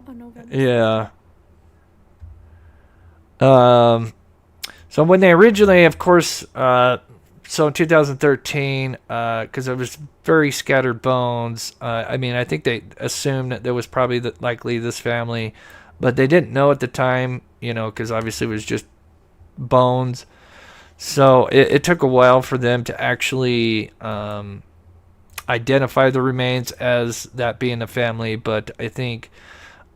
On November. Yeah. So when they originally, of course, so in 2013, because there was very scattered bones, I think they assumed that there was probably likely this family, but they didn't know at the time, because obviously it was just bones. So it took a while for them to actually identify the remains as that being the family, but I think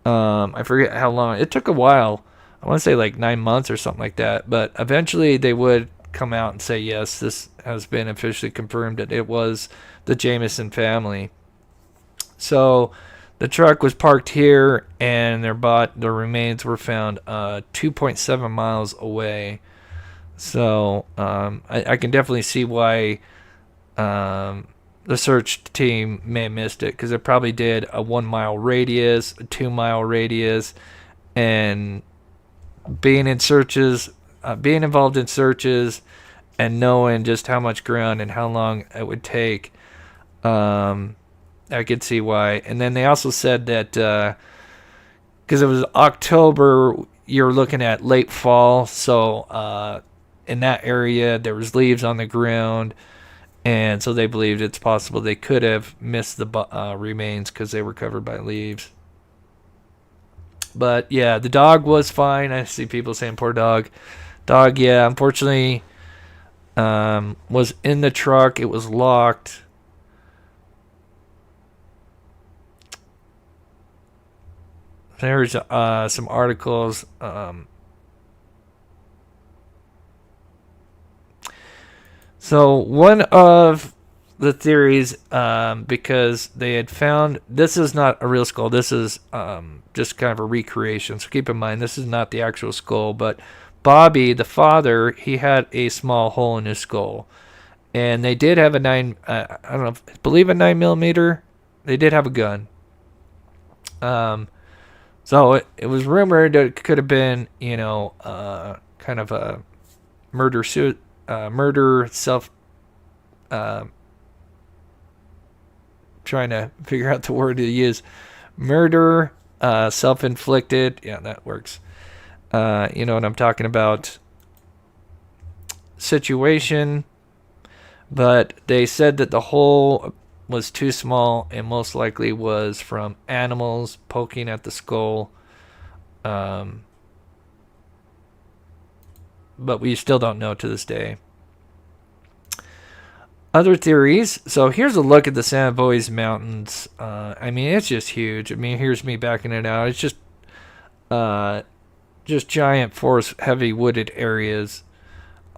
I forget how long. It took a while. I want to say like 9 months or something like that. But eventually they would come out and say, yes, this has been officially confirmed that it was the Jamison family. So the truck was parked here, and their remains were found 2.7 miles away. So I can definitely see why the search team may have missed it, because it probably did a 1 mile radius, a 2 mile radius, and being involved in searches and knowing just how much ground and how long it would take, I could see why. And then they also said that because it was October, you're looking at late fall, so in that area there was leaves on the ground, and so they believed it's possible they could have missed the remains because they were covered by leaves. But yeah, the dog was fine. I see people saying poor dog. Dog, yeah, unfortunately was in the truck. It was locked. There's some articles. So one of the theories, because they had found, this is not a real skull. This is just kind of a recreation. So keep in mind, this is not the actual skull. But Bobby, the father, he had a small hole in his skull, and they did have a I believe a 9mm. They did have a gun. So it was rumored that it could have been, kind of a murder self. Trying to figure out the word to use. Murder, self-inflicted. Yeah, that works. You know what I'm talking about. Situation. But they said that the hole was too small and most likely was from animals poking at the skull. But we still don't know to this day. Other theories. So here's a look at the Savoy's Mountains. I mean, it's just huge. I mean, here's me backing it out. It's just giant forest, heavy wooded areas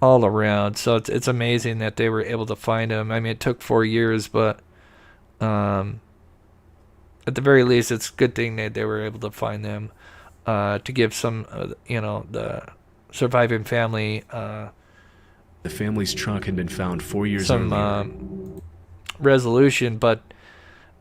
all around. So it's amazing that they were able to find them. I mean, it took 4 years, but at the very least, it's a good thing that they were able to find them to give some, the surviving family. The family's truck had been found 4 years earlier. Some resolution, but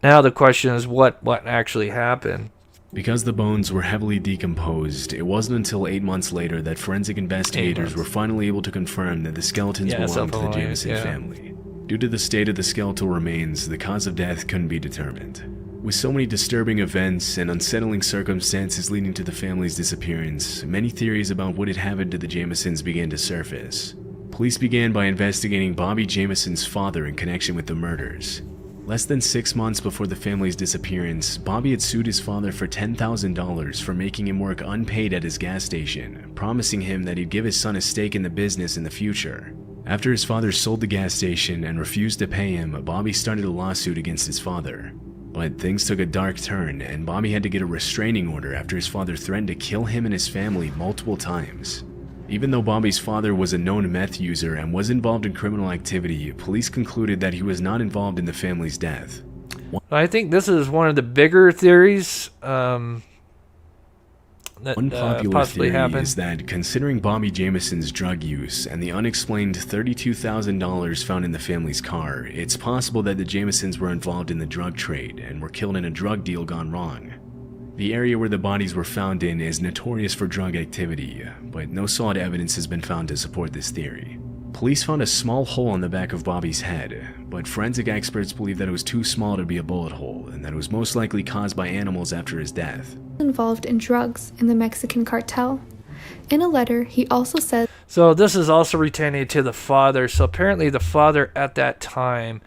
now the question is what actually happened. Because the bones were heavily decomposed, it wasn't until 8 months later that forensic investigators were finally able to confirm that the skeletons belonged to the Jamison family. Due to the state of the skeletal remains, the cause of death couldn't be determined. With so many disturbing events and unsettling circumstances leading to the family's disappearance, many theories about what had happened to the Jamisons began to surface. Police began by investigating Bobby Jamison's father in connection with the murders. Less than 6 months before the family's disappearance, Bobby had sued his father for $10,000 for making him work unpaid at his gas station, promising him that he'd give his son a stake in the business in the future. After his father sold the gas station and refused to pay him, Bobby started a lawsuit against his father. But things took a dark turn, and Bobby had to get a restraining order after his father threatened to kill him and his family multiple times. Even though Bobby's father was a known meth user and was involved in criminal activity, police concluded that he was not involved in the family's death. I think this is one of the bigger theories that one popular possibly theory happened. is that, considering Bobby Jamison's drug use and the unexplained $32,000 found in the family's car, it's possible that the Jamisons were involved in the drug trade and were killed in a drug deal gone wrong. The area where the bodies were found in is notorious for drug activity, but no solid evidence has been found to support this theory. Police found a small hole on the back of Bobby's head, but forensic experts believe that it was too small to be a bullet hole and that it was most likely caused by animals after his death. Involved in drugs in the Mexican cartel. In a letter, he also said, So this is also retaining to the father. So apparently the father at that time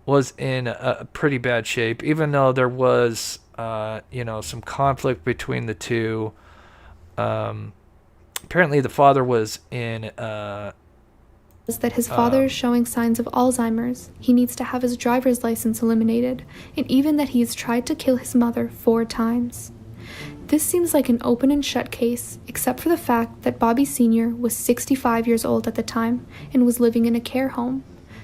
was in a pretty bad shape, even though there was some conflict between the two. Apparently the father was in that his father is showing signs of Alzheimer's, he needs to have his driver's license eliminated, and even that he has tried to kill his mother 4 times. This seems like an open and shut case, except for the fact that Bobby Sr. was 65 years old at the time and was living in a care home.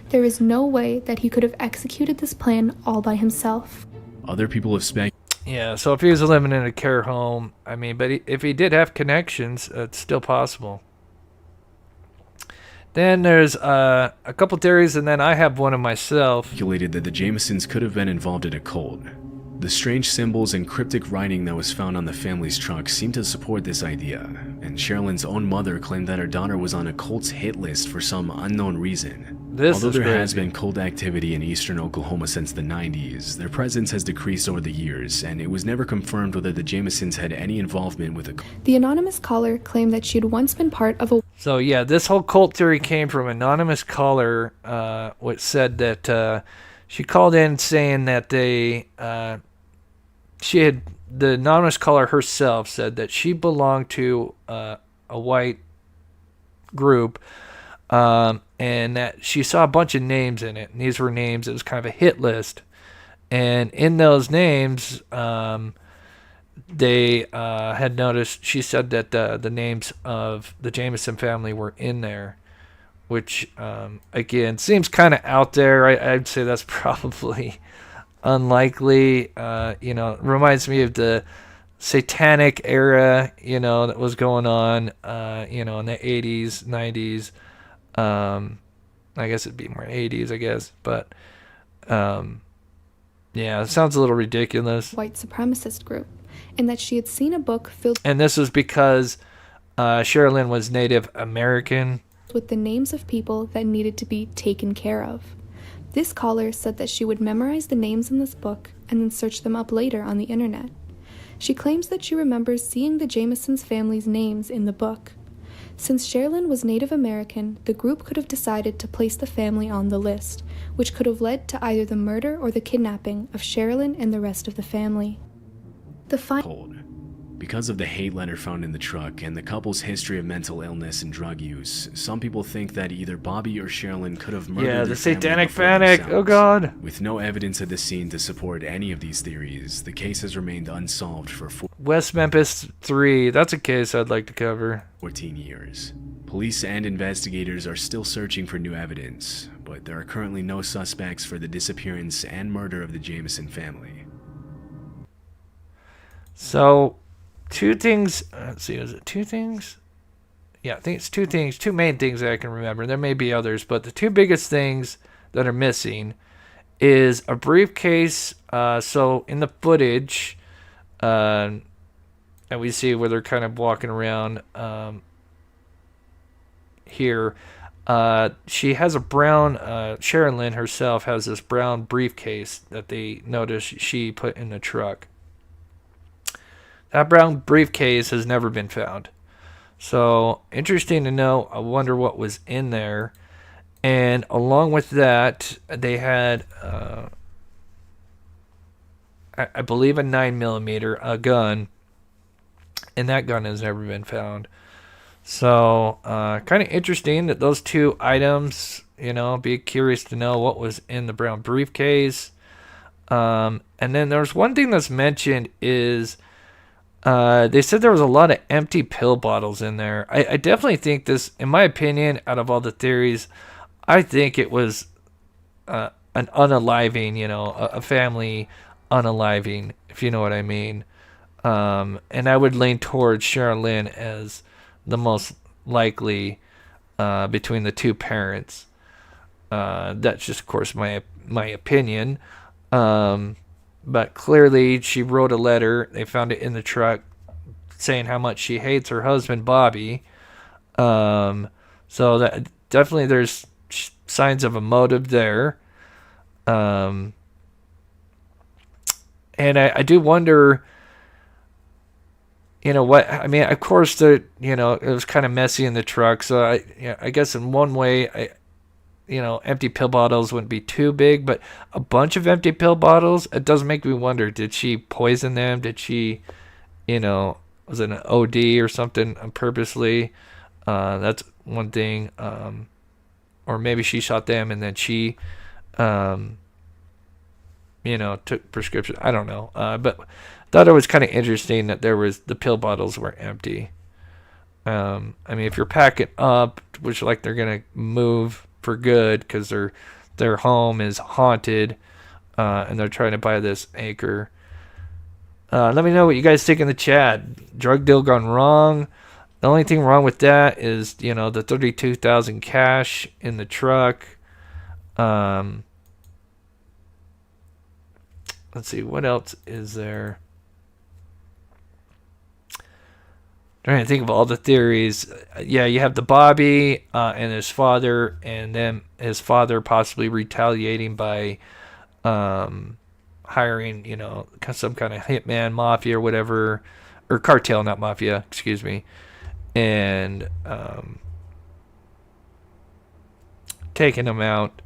There is no way that he could have executed this plan all by himself. Other people have speculated. Yeah, so if he was living in a care home, I mean, but if he did have connections, it's still possible. Then there's a couple theories, and then I have one of myself. Speculated that the Jamisons could have been involved in a cult. The strange symbols and cryptic writing that was found on the family's truck seemed to support this idea, and Sherilyn's own mother claimed that her daughter was on a cult's hit list for some unknown reason. Although there has been cult activity in eastern Oklahoma since the 90s, their presence has decreased over the years, and it was never confirmed whether the Jamisons had any involvement with a cult. The anonymous caller claimed that she had once been part of a... So yeah, this whole cult theory came from an anonymous caller, which said that she called in saying that the anonymous caller herself said that she belonged to a white group, and that she saw a bunch of names in it, and these were names. It was kind of a hit list, and in those names, they had noticed. She said that the names of the Jamison family were in there, which again seems kind of out there. I'd say that's probably unlikely. Reminds me of the satanic era, that was going on, in the 80s, 90s. I guess it'd be more 80s, I guess. But, yeah, it sounds a little ridiculous. White supremacist group, and that she had seen a book filled... And this was because Sherilyn was Native American. ...with the names of people that needed to be taken care of. This caller said that she would memorize the names in this book and then search them up later on the internet. She claims that she remembers seeing the Jamisons family's names in the book. Since Sherilyn was Native American, the group could have decided to place the family on the list, which could have led to either the murder or the kidnapping of Sherilyn and the rest of the family. Because of the hate letter found in the truck and the couple's history of mental illness and drug use, some people think that either Bobby or Sherilyn could have murdered the their satanic family panic. Oh God. With no evidence at the scene to support any of these theories, the case has remained unsolved for West Memphis 3. That's a case I'd like to cover. 14 years. Police and investigators are still searching for new evidence, but there are currently no suspects for the disappearance and murder of the Jamison family. So, two things. Let's see, is it two things? Yeah, I think it's two things. Two main things that I can remember. There may be others, but the two biggest things that are missing is a briefcase. So in the footage, and we see where they're kind of walking around here. She has a brown. Sherilyn herself has this brown briefcase that they notice she put in the truck. That brown briefcase has never been found. So, interesting to know. I wonder what was in there. And along with that, they had, I believe, a 9mm, a gun. And that gun has never been found. So, kind of interesting that those two items, be curious to know what was in the brown briefcase. And then there's one thing that's mentioned is... they said there was a lot of empty pill bottles in there. I definitely think this, in my opinion, out of all the theories, I think it was an unaliving, a family unaliving, if you know what I mean. And I would lean towards Sherilyn as the most likely between the two parents. That's just, of course, my opinion. But clearly, she wrote a letter. They found it in the truck saying how much she hates her husband, Bobby. So that definitely there's signs of a motive there. And I do wonder, what, I mean, of course, it was kind of messy in the truck. So I guess in one way, empty pill bottles wouldn't be too big, but a bunch of empty pill bottles, it does make me wonder, did she poison them? Did she, was it an OD or something purposely? That's one thing. or maybe she shot them and then she, took prescription. I don't know. But thought it was kind of interesting that the pill bottles were empty. I mean, if you're packing up, which like they're gonna move for good because their home is haunted, and they're trying to buy this acre. Let me know what you guys think in the chat. Drug deal gone wrong. The only thing wrong with that is, the $32,000 cash in the truck. Let's see, what else is there? Trying to think of all the theories. Yeah, you have the Bobby and his father, and then his father possibly retaliating by hiring, some kind of hitman, mafia or whatever, or cartel, not mafia, excuse me, and taking him out.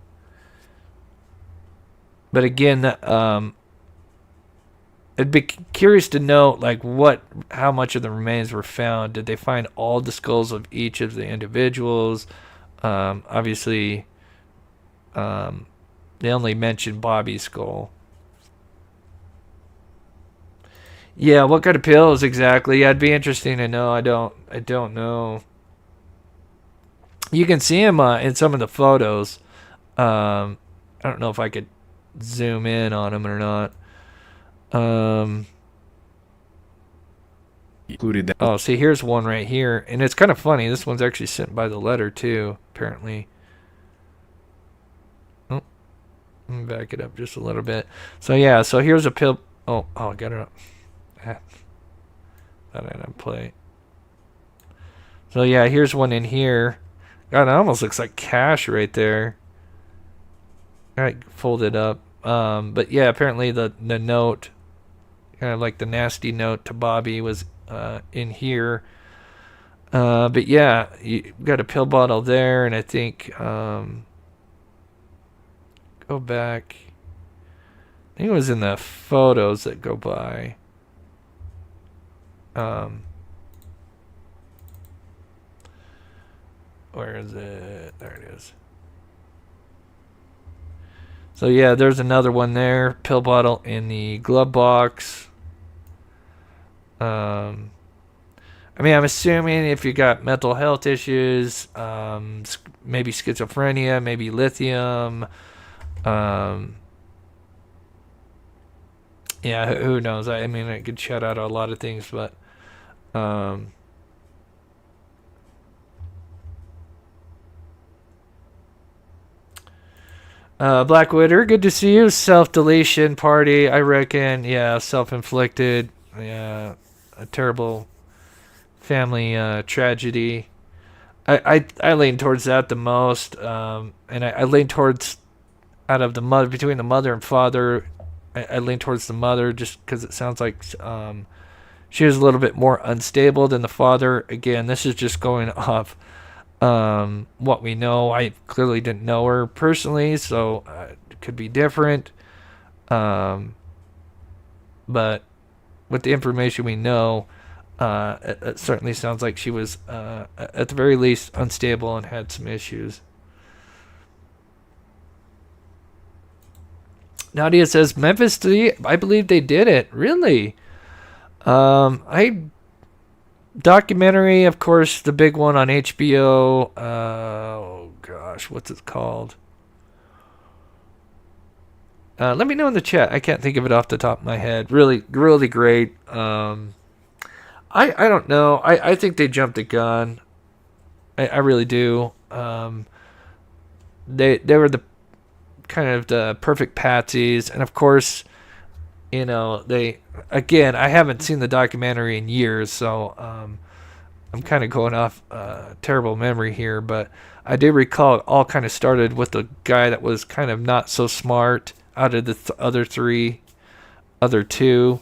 But again, I'd be curious to know, like, how much of the remains were found. Did they find all the skulls of each of the individuals? Obviously, they only mentioned Bobby's skull. Yeah, what kind of pills exactly? Yeah, it'd be interesting to know. I don't know. You can see him in some of the photos. I don't know if I could zoom in on him or not. Included that. Oh, see, here's one right here, and it's kind of funny. This one's actually sent by the letter too, apparently. Oh, let me back it up just a little bit. So yeah, so here's a pill. Oh, I got it up. That I didn't play. So yeah, here's one in here. God, it almost looks like cash right there. All right, folded up. But yeah, apparently the note, kind of like the nasty note to Bobby, was in here. But yeah, you got a pill bottle there, and I think go back. I think it was in the photos that go by. Where is it? There it is. So yeah, there's another one there. Pill bottle in the glove box. I mean, I'm assuming if you got mental health issues, maybe schizophrenia, maybe lithium, yeah, who knows? I mean, I could shout out a lot of things, but Black Widow, good to see you. Self-deletion party, I reckon. Yeah, self-inflicted. Yeah, a terrible family tragedy. I lean towards that the most, and I lean towards, out of the mother, between the mother and father, I lean towards the mother just because it sounds like she was a little bit more unstable than the father. Again, this is just going off what we know. I clearly didn't know her personally, so it could be different. But with the information we know, it certainly sounds like she was, at the very least, unstable and had some issues. Nadia says, Memphis 3, I believe they did it. Really? Documentary, of course, the big one on HBO. Oh, gosh, what's it called? Let me know in the chat. I can't think of it off the top of my head. Really, really great. I don't know. I think they jumped the gun. I really do. They were the kind of the perfect patsies, and of course, they, again, I haven't seen the documentary in years, so I'm kind of going off terrible memory here, but I do recall it all kind of started with the guy that was kind of not so smart out of the other two,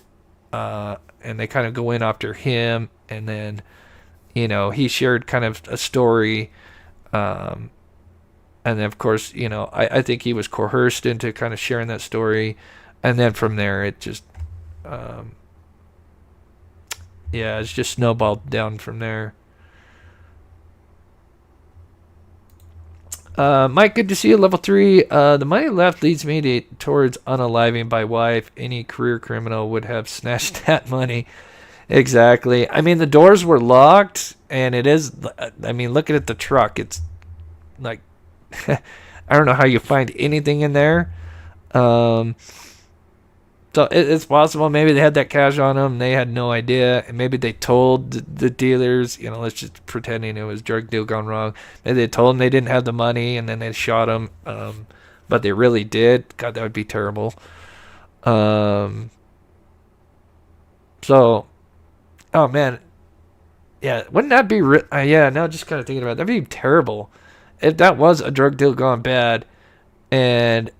and they kind of go in after him, and then he shared kind of a story, and then, of course, I think he was coerced into kind of sharing that story. And then from there, it just, it's just snowballed down from there. Mike, good to see you. Level 3. The money left leads me towards unaliving by wife. Any career criminal would have snatched that money. Exactly. I mean, the doors were locked, and it is. I mean, looking at the truck, it's like I don't know how you find anything in there. So it's possible maybe they had that cash on them. They had no idea, and maybe they told the dealers. Let's just pretending it was drug deal gone wrong. Maybe they told them they didn't have the money, and then they shot them. But they really did. God, that would be terrible. So, oh man, yeah, wouldn't that be? Yeah, now just kind of thinking about it, that'd be terrible if that was a drug deal gone bad, and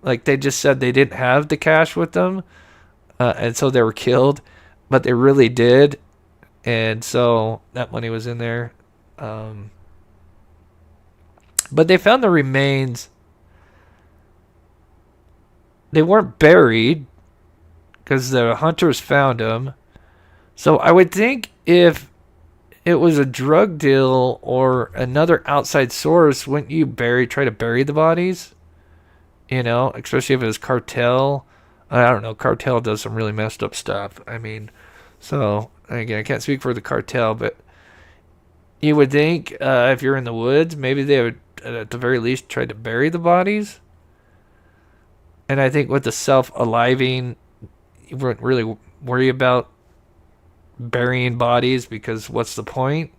like they just said they didn't have the cash with them, and so they were killed, but they really did, and so that money was in there. But they found the remains. They weren't buried because the hunters found them. So I would think if it was a drug deal or another outside source, wouldn't you try to bury the bodies? Especially if it was cartel. I don't know. Cartel does some really messed up stuff. I mean, so again, I can't speak for the cartel, but you would think if you're in the woods, maybe they would at the very least try to bury the bodies. And I think with the self-aliving, you wouldn't really worry about burying bodies because what's the point?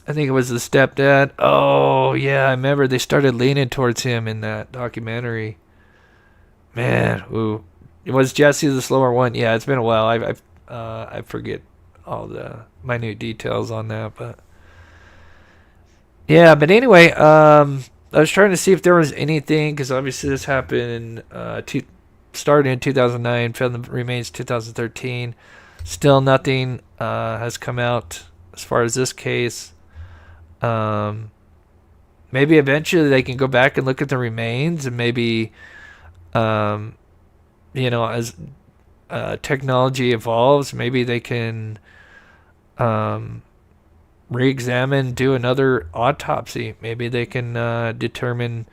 I think it was the stepdad. Oh, yeah, I remember they started leaning towards him in that documentary. Man, ooh. Was Jesse the slower one? Yeah, it's been a while. I forget all the minute details on that, but yeah. But anyway, I was trying to see if there was anything because obviously this happened started in 2009, found the remains 2013. Still nothing has come out as far as this case. Maybe eventually they can go back and look at the remains and maybe. As technology evolves, maybe they can re-examine, do another autopsy. Maybe they can determine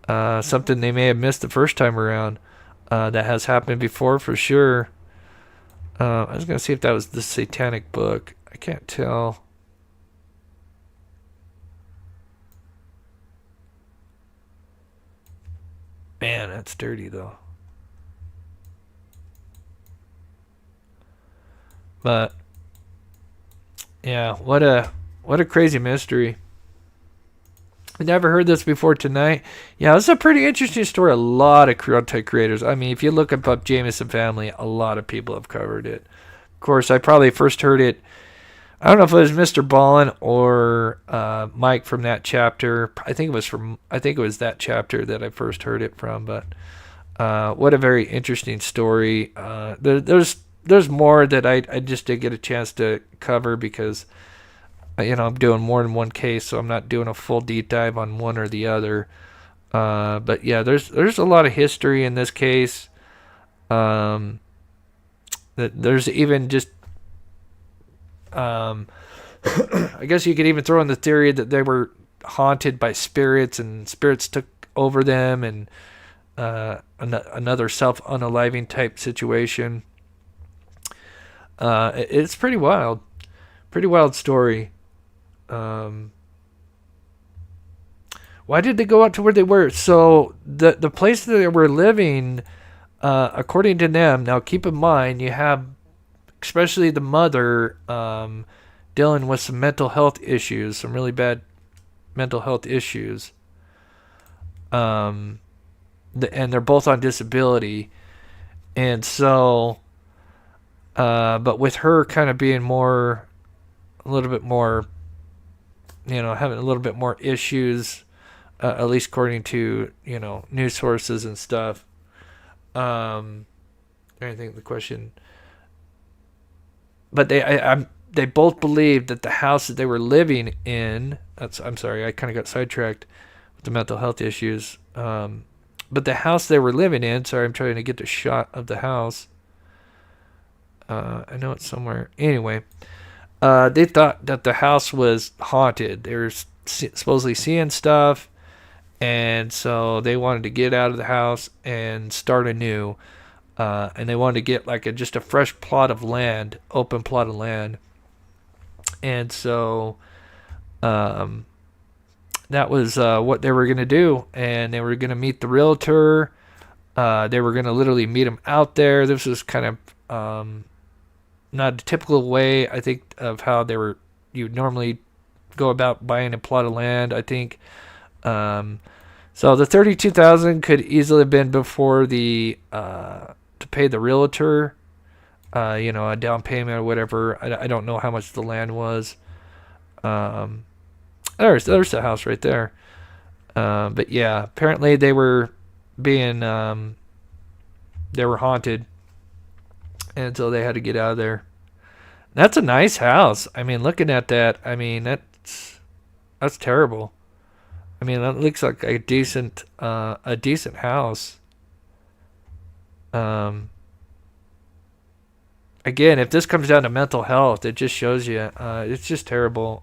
something they may have missed the first time around. That has happened before for sure. I was going to see if that was the Satanic Book. I can't tell. Man, that's dirty though. But yeah, what a crazy mystery. I never heard this before tonight. Yeah, this is a pretty interesting story. A lot of content creators. I mean, if you look up Jamison Family, a lot of people have covered it. Of course, I probably first heard it. I don't know if it was Mr. Ballin or Mike from that chapter. I think it was that chapter that I first heard it from. But what a very interesting story. There's more that I just didn't get a chance to cover because I'm doing more than one case, so I'm not doing a full deep dive on one or the other. But yeah, there's a lot of history in this case. There's even just I guess you could even throw in the theory that they were haunted by spirits and spirits took over them and another self-unaliving type situation. It's pretty wild story. Why did they go out to where they were? So the place that they were living, according to them, now keep in mind you have especially the mother dealing with some mental health issues, some really bad mental health issues. And they're both on disability. And so, but with her kind of being a little bit more, having a little bit more issues, at least according to, news sources and stuff. I think the question, but they both believed that the house that they were living in, I'm sorry, I kind of got sidetracked with the mental health issues. But the house they were living in, sorry, I'm trying to get the shot of the house. I know it's somewhere. Anyway, they thought that the house was haunted. They were supposedly seeing stuff, and so they wanted to get out of the house and start anew. And they wanted to get like just a fresh plot of land, open plot of land. And so that was what they were going to do. And they were going to meet the realtor. They were going to literally meet him out there. This was kind of not a typical way, I think, of how you would normally go about buying a plot of land, I think. So the $32,000 could easily have been before to pay the realtor, a down payment or whatever. I don't know how much the land was. There's the house right there. But yeah, apparently they were haunted, and so they had to get out of there. That's a nice house. I mean, looking at that, I mean, that's terrible. I mean, that looks like a decent house. Again, if this comes down to mental health, it just shows you, it's just terrible.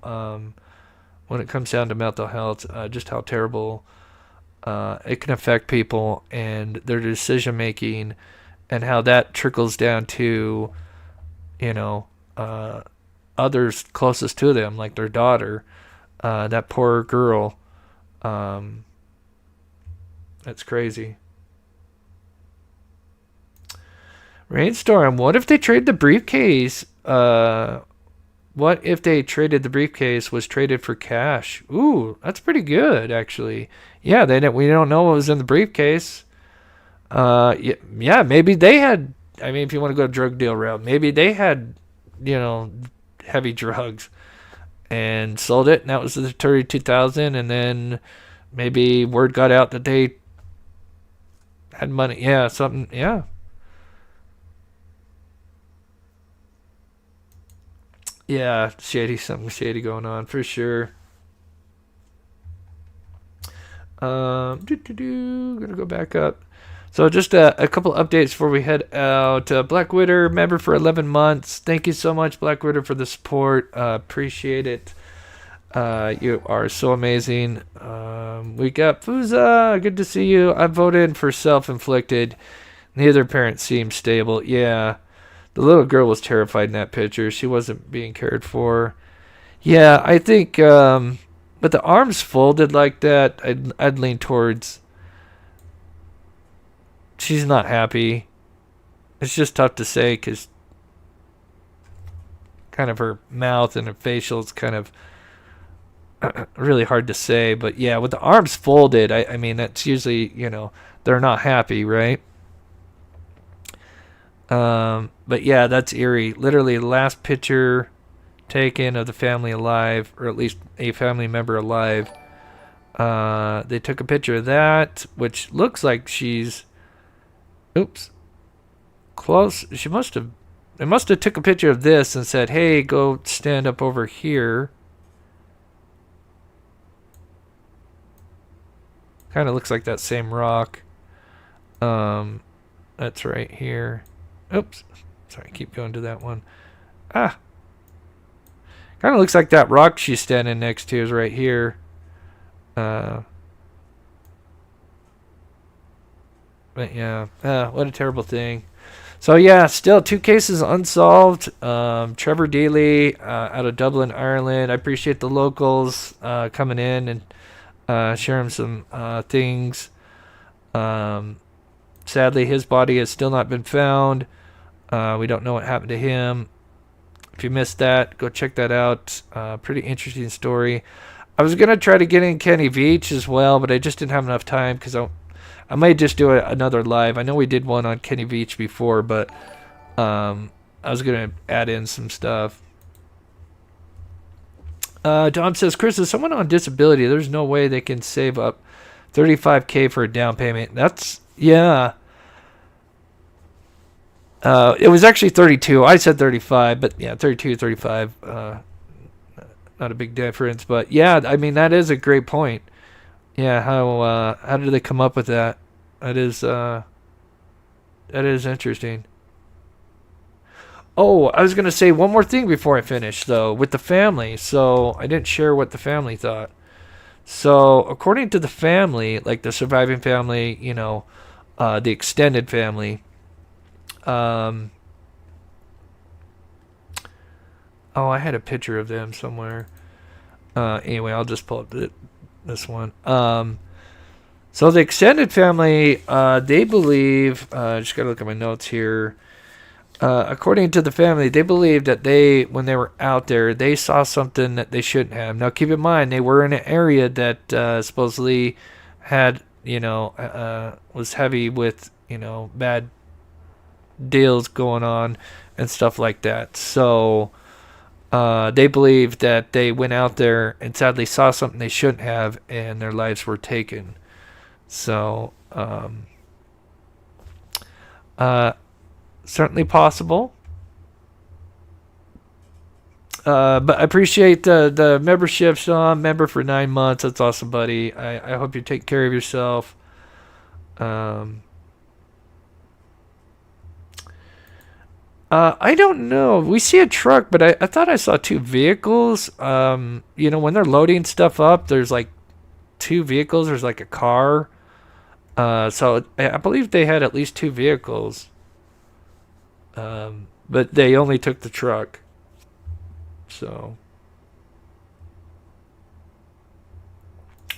When it comes down to mental health, just how terrible it can affect people and their decision making, and how that trickles down to, others closest to them, like their daughter, that poor girl. That's crazy. Rainstorm, what if they trade the briefcase? What if they traded the briefcase, was traded for cash? Ooh, that's pretty good, actually. Yeah, we don't know what was in the briefcase. Yeah, maybe they had, I mean, if you want to go drug deal route, maybe they had, heavy drugs and sold it, and that was the $32,000, and then maybe word got out that they had money. Yeah, something, yeah. Yeah, something shady going on for sure. Gonna go back up. So just a couple updates before we head out. Black Widow, member for 11 months. Thank you so much, Black Widow, for the support. Appreciate it. You are so amazing. We got Fuza. Good to see you. I voted for self-inflicted. Neither parent seems stable. Yeah. The little girl was terrified in that picture. She wasn't being cared for. Yeah, I think, with the arms folded like that, I'd lean towards she's not happy. It's just tough to say because kind of her mouth and her facial is kind of really hard to say. But yeah, with the arms folded, I mean, that's usually, they're not happy, right? But yeah, that's eerie. Literally, the last picture taken of the family alive, or at least a family member alive. They took a picture of that, which looks like she's, close. They must have took a picture of this and said, hey, go stand up over here. Kind of looks like that same rock. That's right here. Sorry, keep going to that one. Kind of looks like that rock she's standing next to is right here. But yeah, what a terrible thing. So yeah, still 2 cases unsolved. Trevor Deely out of Dublin, Ireland. I appreciate the locals coming in and sharing some things. Sadly, his body has still not been found. We don't know what happened to him. If you missed that, go check that out. Pretty interesting story. I was going to try to get in Kenny Veech as well, but I just didn't have enough time because I might just do another live. I know we did one on Kenny Veech before, but I was going to add in some stuff. Dom says, Chris, is someone on disability? There's no way they can save up $35K for a down payment. Yeah. It was actually 32. I said 35, but yeah, 32, 35. Not a big difference, but yeah, I mean, that is a great point. Yeah, how did they come up with that? That is interesting. Oh, I was going to say one more thing before I finish, though, with the family. So I didn't share what the family thought. So according to the family, like the surviving family, the extended family, oh, I had a picture of them somewhere. Anyway, I'll just pull up this one. So the extended family, they believe, just got to look at my notes here. According to the family, they believe that when they were out there, they saw something that they shouldn't have. Now, keep in mind, they were in an area that supposedly had, was heavy with, bad deals going on and stuff like that. So they believe that they went out there and sadly saw something they shouldn't have, and their lives were taken. So, certainly possible. But I appreciate the membership, Sean. Member for 9 months. That's awesome, buddy. I hope you take care of yourself. I don't know. We see a truck, but I thought I saw 2 vehicles. When they're loading stuff up, there's like 2 vehicles. There's like a car. So I believe they had at least 2 vehicles. But they only took the truck. So,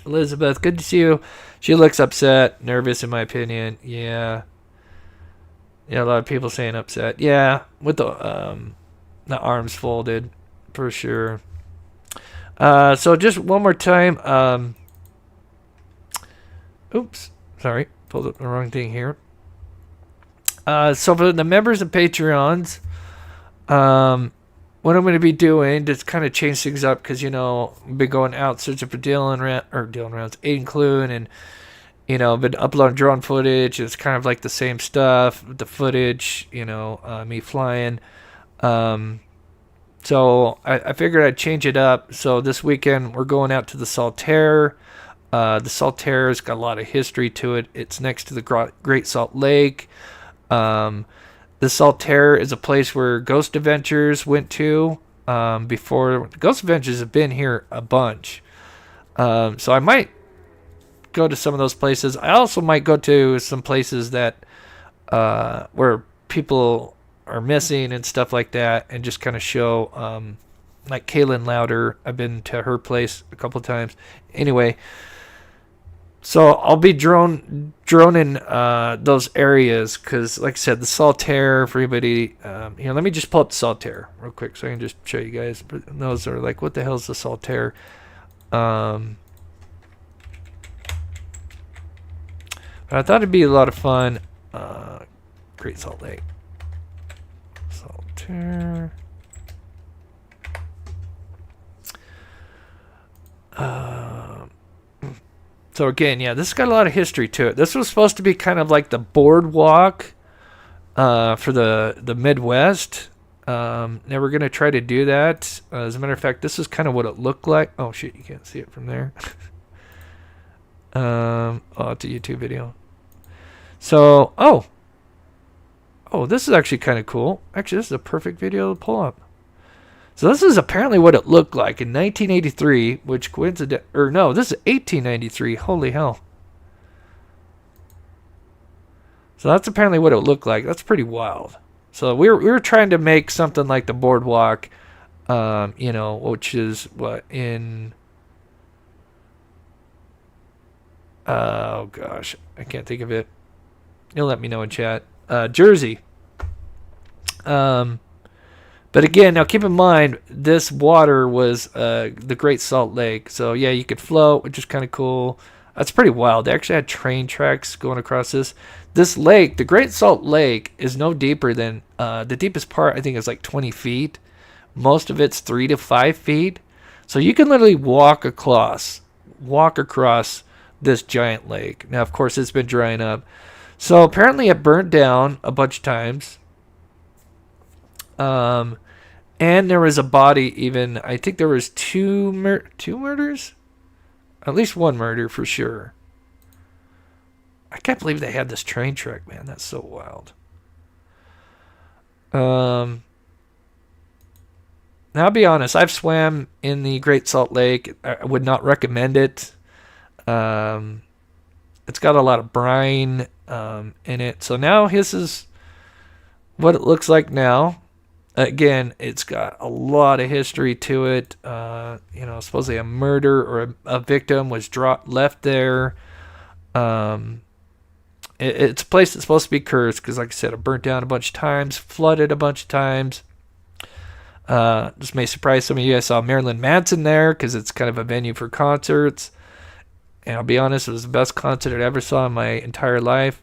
Elizabeth, good to see you. She looks upset, nervous, in my opinion. Yeah, a lot of people saying upset. Yeah, with the arms folded, for sure. So just one more time. Oops, sorry, pulled up the wrong thing here. So for the members and Patreons, what I'm going to be doing to kind of change things up, because, I've been going out searching for Aiden Clune, and, been uploading drone footage. It's kind of like the same stuff, the footage, me flying. So I figured I'd change it up. So this weekend we're going out to the Saltaire. The Saltaire's got a lot of history to it. It's next to the Great Salt Lake. The Saltaire is a place where Ghost Adventures went to before. Ghost Adventures have been here a bunch. So I might go to some of those places. I also might go to some places that where people are missing and stuff like that, and just kind of show like Kaylin Louder. I've been to her place a couple times. Anyway, so I'll be droning those areas, because, like I said, the Saltaire, for anybody, let me just pull up the Saltaire real quick so I can just show you guys. Those are like, what the hell is the Saltaire? But I thought it'd be a lot of fun. Great Salt Lake. Saltaire. So again, yeah, this has got a lot of history to it. This was supposed to be kind of like the boardwalk for the Midwest. Never going to try to do that. As a matter of fact, this is kind of what it looked like. Oh, shit, you can't see it from there. Oh, it's a YouTube video. So, oh, this is actually kind of cool. Actually, this is a perfect video to pull up. So this is apparently what it looked like in 1983, which this is 1893. Holy hell. So that's apparently what it looked like. That's pretty wild. So we were trying to make something like the boardwalk, which is what in, oh gosh, I can't think of it. You'll let me know in chat. Jersey. But again, now keep in mind, this water was the Great Salt Lake. So yeah, you could float, which is kind of cool. That's pretty wild. They actually had train tracks going across this. This lake, the Great Salt Lake, is no deeper than, the deepest part I think is like 20 feet. Most of it's 3 to 5 feet. So you can literally walk across this giant lake. Now, of course, it's been drying up. So apparently it burnt down a bunch of times. And there was a body even, I think there was two murders? At least one murder for sure. I can't believe they had this train track, man. That's so wild. Now, I'll be honest. I've swam in the Great Salt Lake. I would not recommend it. It's got a lot of brine in it. So now this is what it looks like now. Again, it's got a lot of history to it. Supposedly a murder or a victim was left there. It's a place that's supposed to be cursed because, like I said, it burnt down a bunch of times, flooded a bunch of times. This may surprise some of you. I saw Marilyn Manson there because it's kind of a venue for concerts. And I'll be honest, it was the best concert I ever saw in my entire life.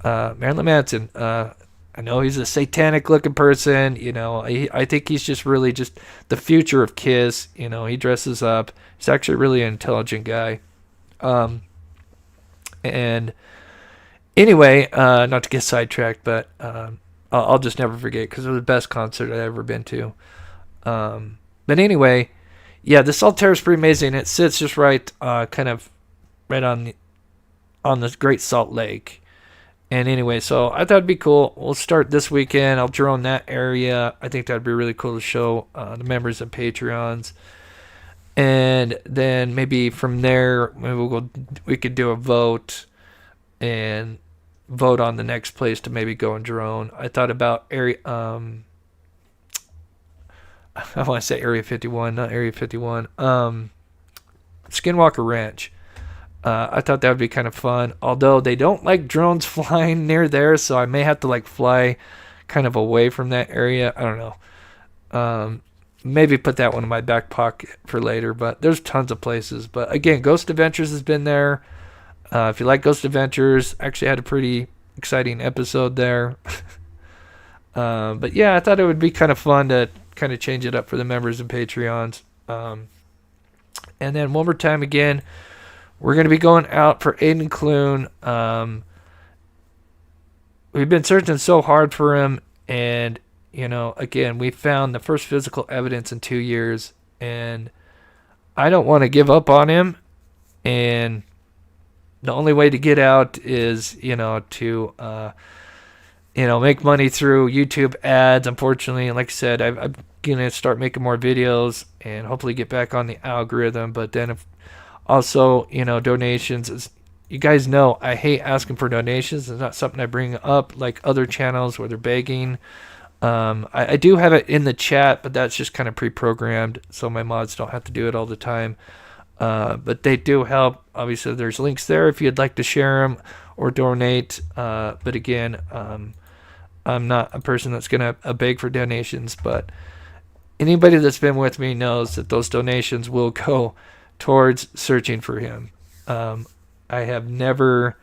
Marilyn Manson, I know he's a satanic-looking person. I think he's just really just the future of Kiss. He dresses up. He's actually really an intelligent guy. And anyway, not to get sidetracked, but I'll just never forget because it was the best concert I've ever been to. But anyway, yeah, the Salt Terrace is pretty amazing. It sits just right, kind of right on the Great Salt Lake. And anyway, so I thought it'd be cool. We'll start this weekend. I'll drone that area. I think that'd be really cool to show the members of Patreons. And then maybe from there, we could do a vote and vote on the next place to maybe go and drone. I thought about area. I want to say Area 51, not Area 51. Skinwalker Ranch. I thought that would be kind of fun. Although they don't like drones flying near there, so I may have to fly kind of away from that area. I don't know. Maybe put that one in my back pocket for later. But there's tons of places. But again, Ghost Adventures has been there. If you like Ghost Adventures, actually had a pretty exciting episode there. But yeah, I thought it would be kind of fun to kind of change it up for the members and Patreons. And then one more time again, we're going to be going out for Aiden Clune. We've been searching so hard for him. And, again, we found the first physical evidence in 2 years. And I don't want to give up on him. And the only way to get out is, to make money through YouTube ads, unfortunately. And like I said, I'm going to start making more videos and hopefully get back on the algorithm. But then also, donations. You guys know I hate asking for donations. It's not something I bring up like other channels where they're begging. I do have it in the chat, but that's just kind of pre-programmed, so my mods don't have to do it all the time. But they do help. Obviously, there's links there if you'd like to share them or donate. But again, I'm not a person that's going to beg for donations. But anybody that's been with me knows that those donations will go towards searching for him. I have never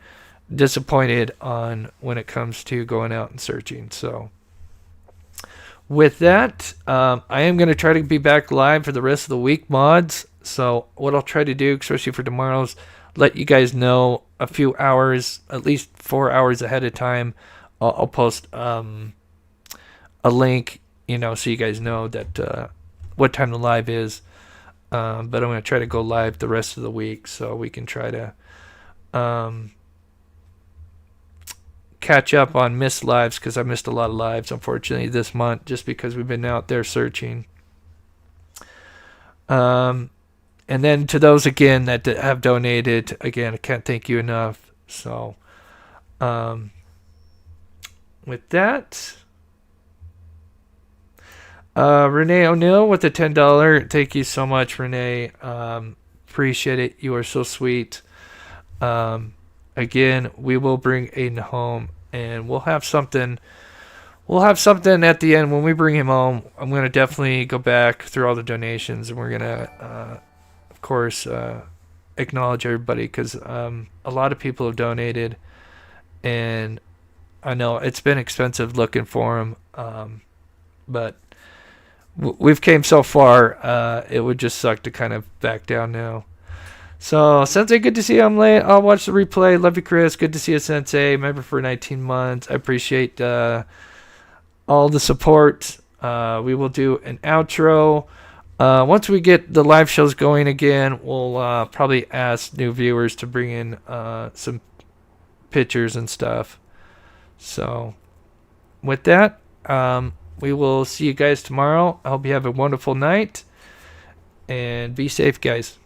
disappointed on when it comes to going out and searching. So with that, I am going to try to be back live for the rest of the week, mods. So what I'll try to do, especially for tomorrow's, let you guys know a few hours, at least 4 hours ahead of time. I'll post a link, so you guys know that what time the live is. But I'm going to try to go live the rest of the week so we can try to catch up on missed lives, because I missed a lot of lives, unfortunately, this month just because we've been out there searching. And then to those, again, that have donated, again, I can't thank you enough. So with that, Renee O'Neill with the $10. Thank you so much, Renee. Appreciate it. You are so sweet. Again, we will bring Aiden home, and we'll have something. We'll have something at the end when we bring him home. I'm going to definitely go back through all the donations, and we're going to, of course, acknowledge everybody, because a lot of people have donated, and I know it's been expensive looking for him, but we've came so far. It would just suck to kind of back down now. So, Sensei, good to see you. I'm late. I'll watch the replay. Love you, Chris. Good to see you, Sensei. Member for 19 months. I appreciate all the support. We will do an outro. Once we get the live shows going again, we'll probably ask new viewers to bring in some pictures and stuff. So with that, we will see you guys tomorrow. I hope you have a wonderful night and be safe, guys.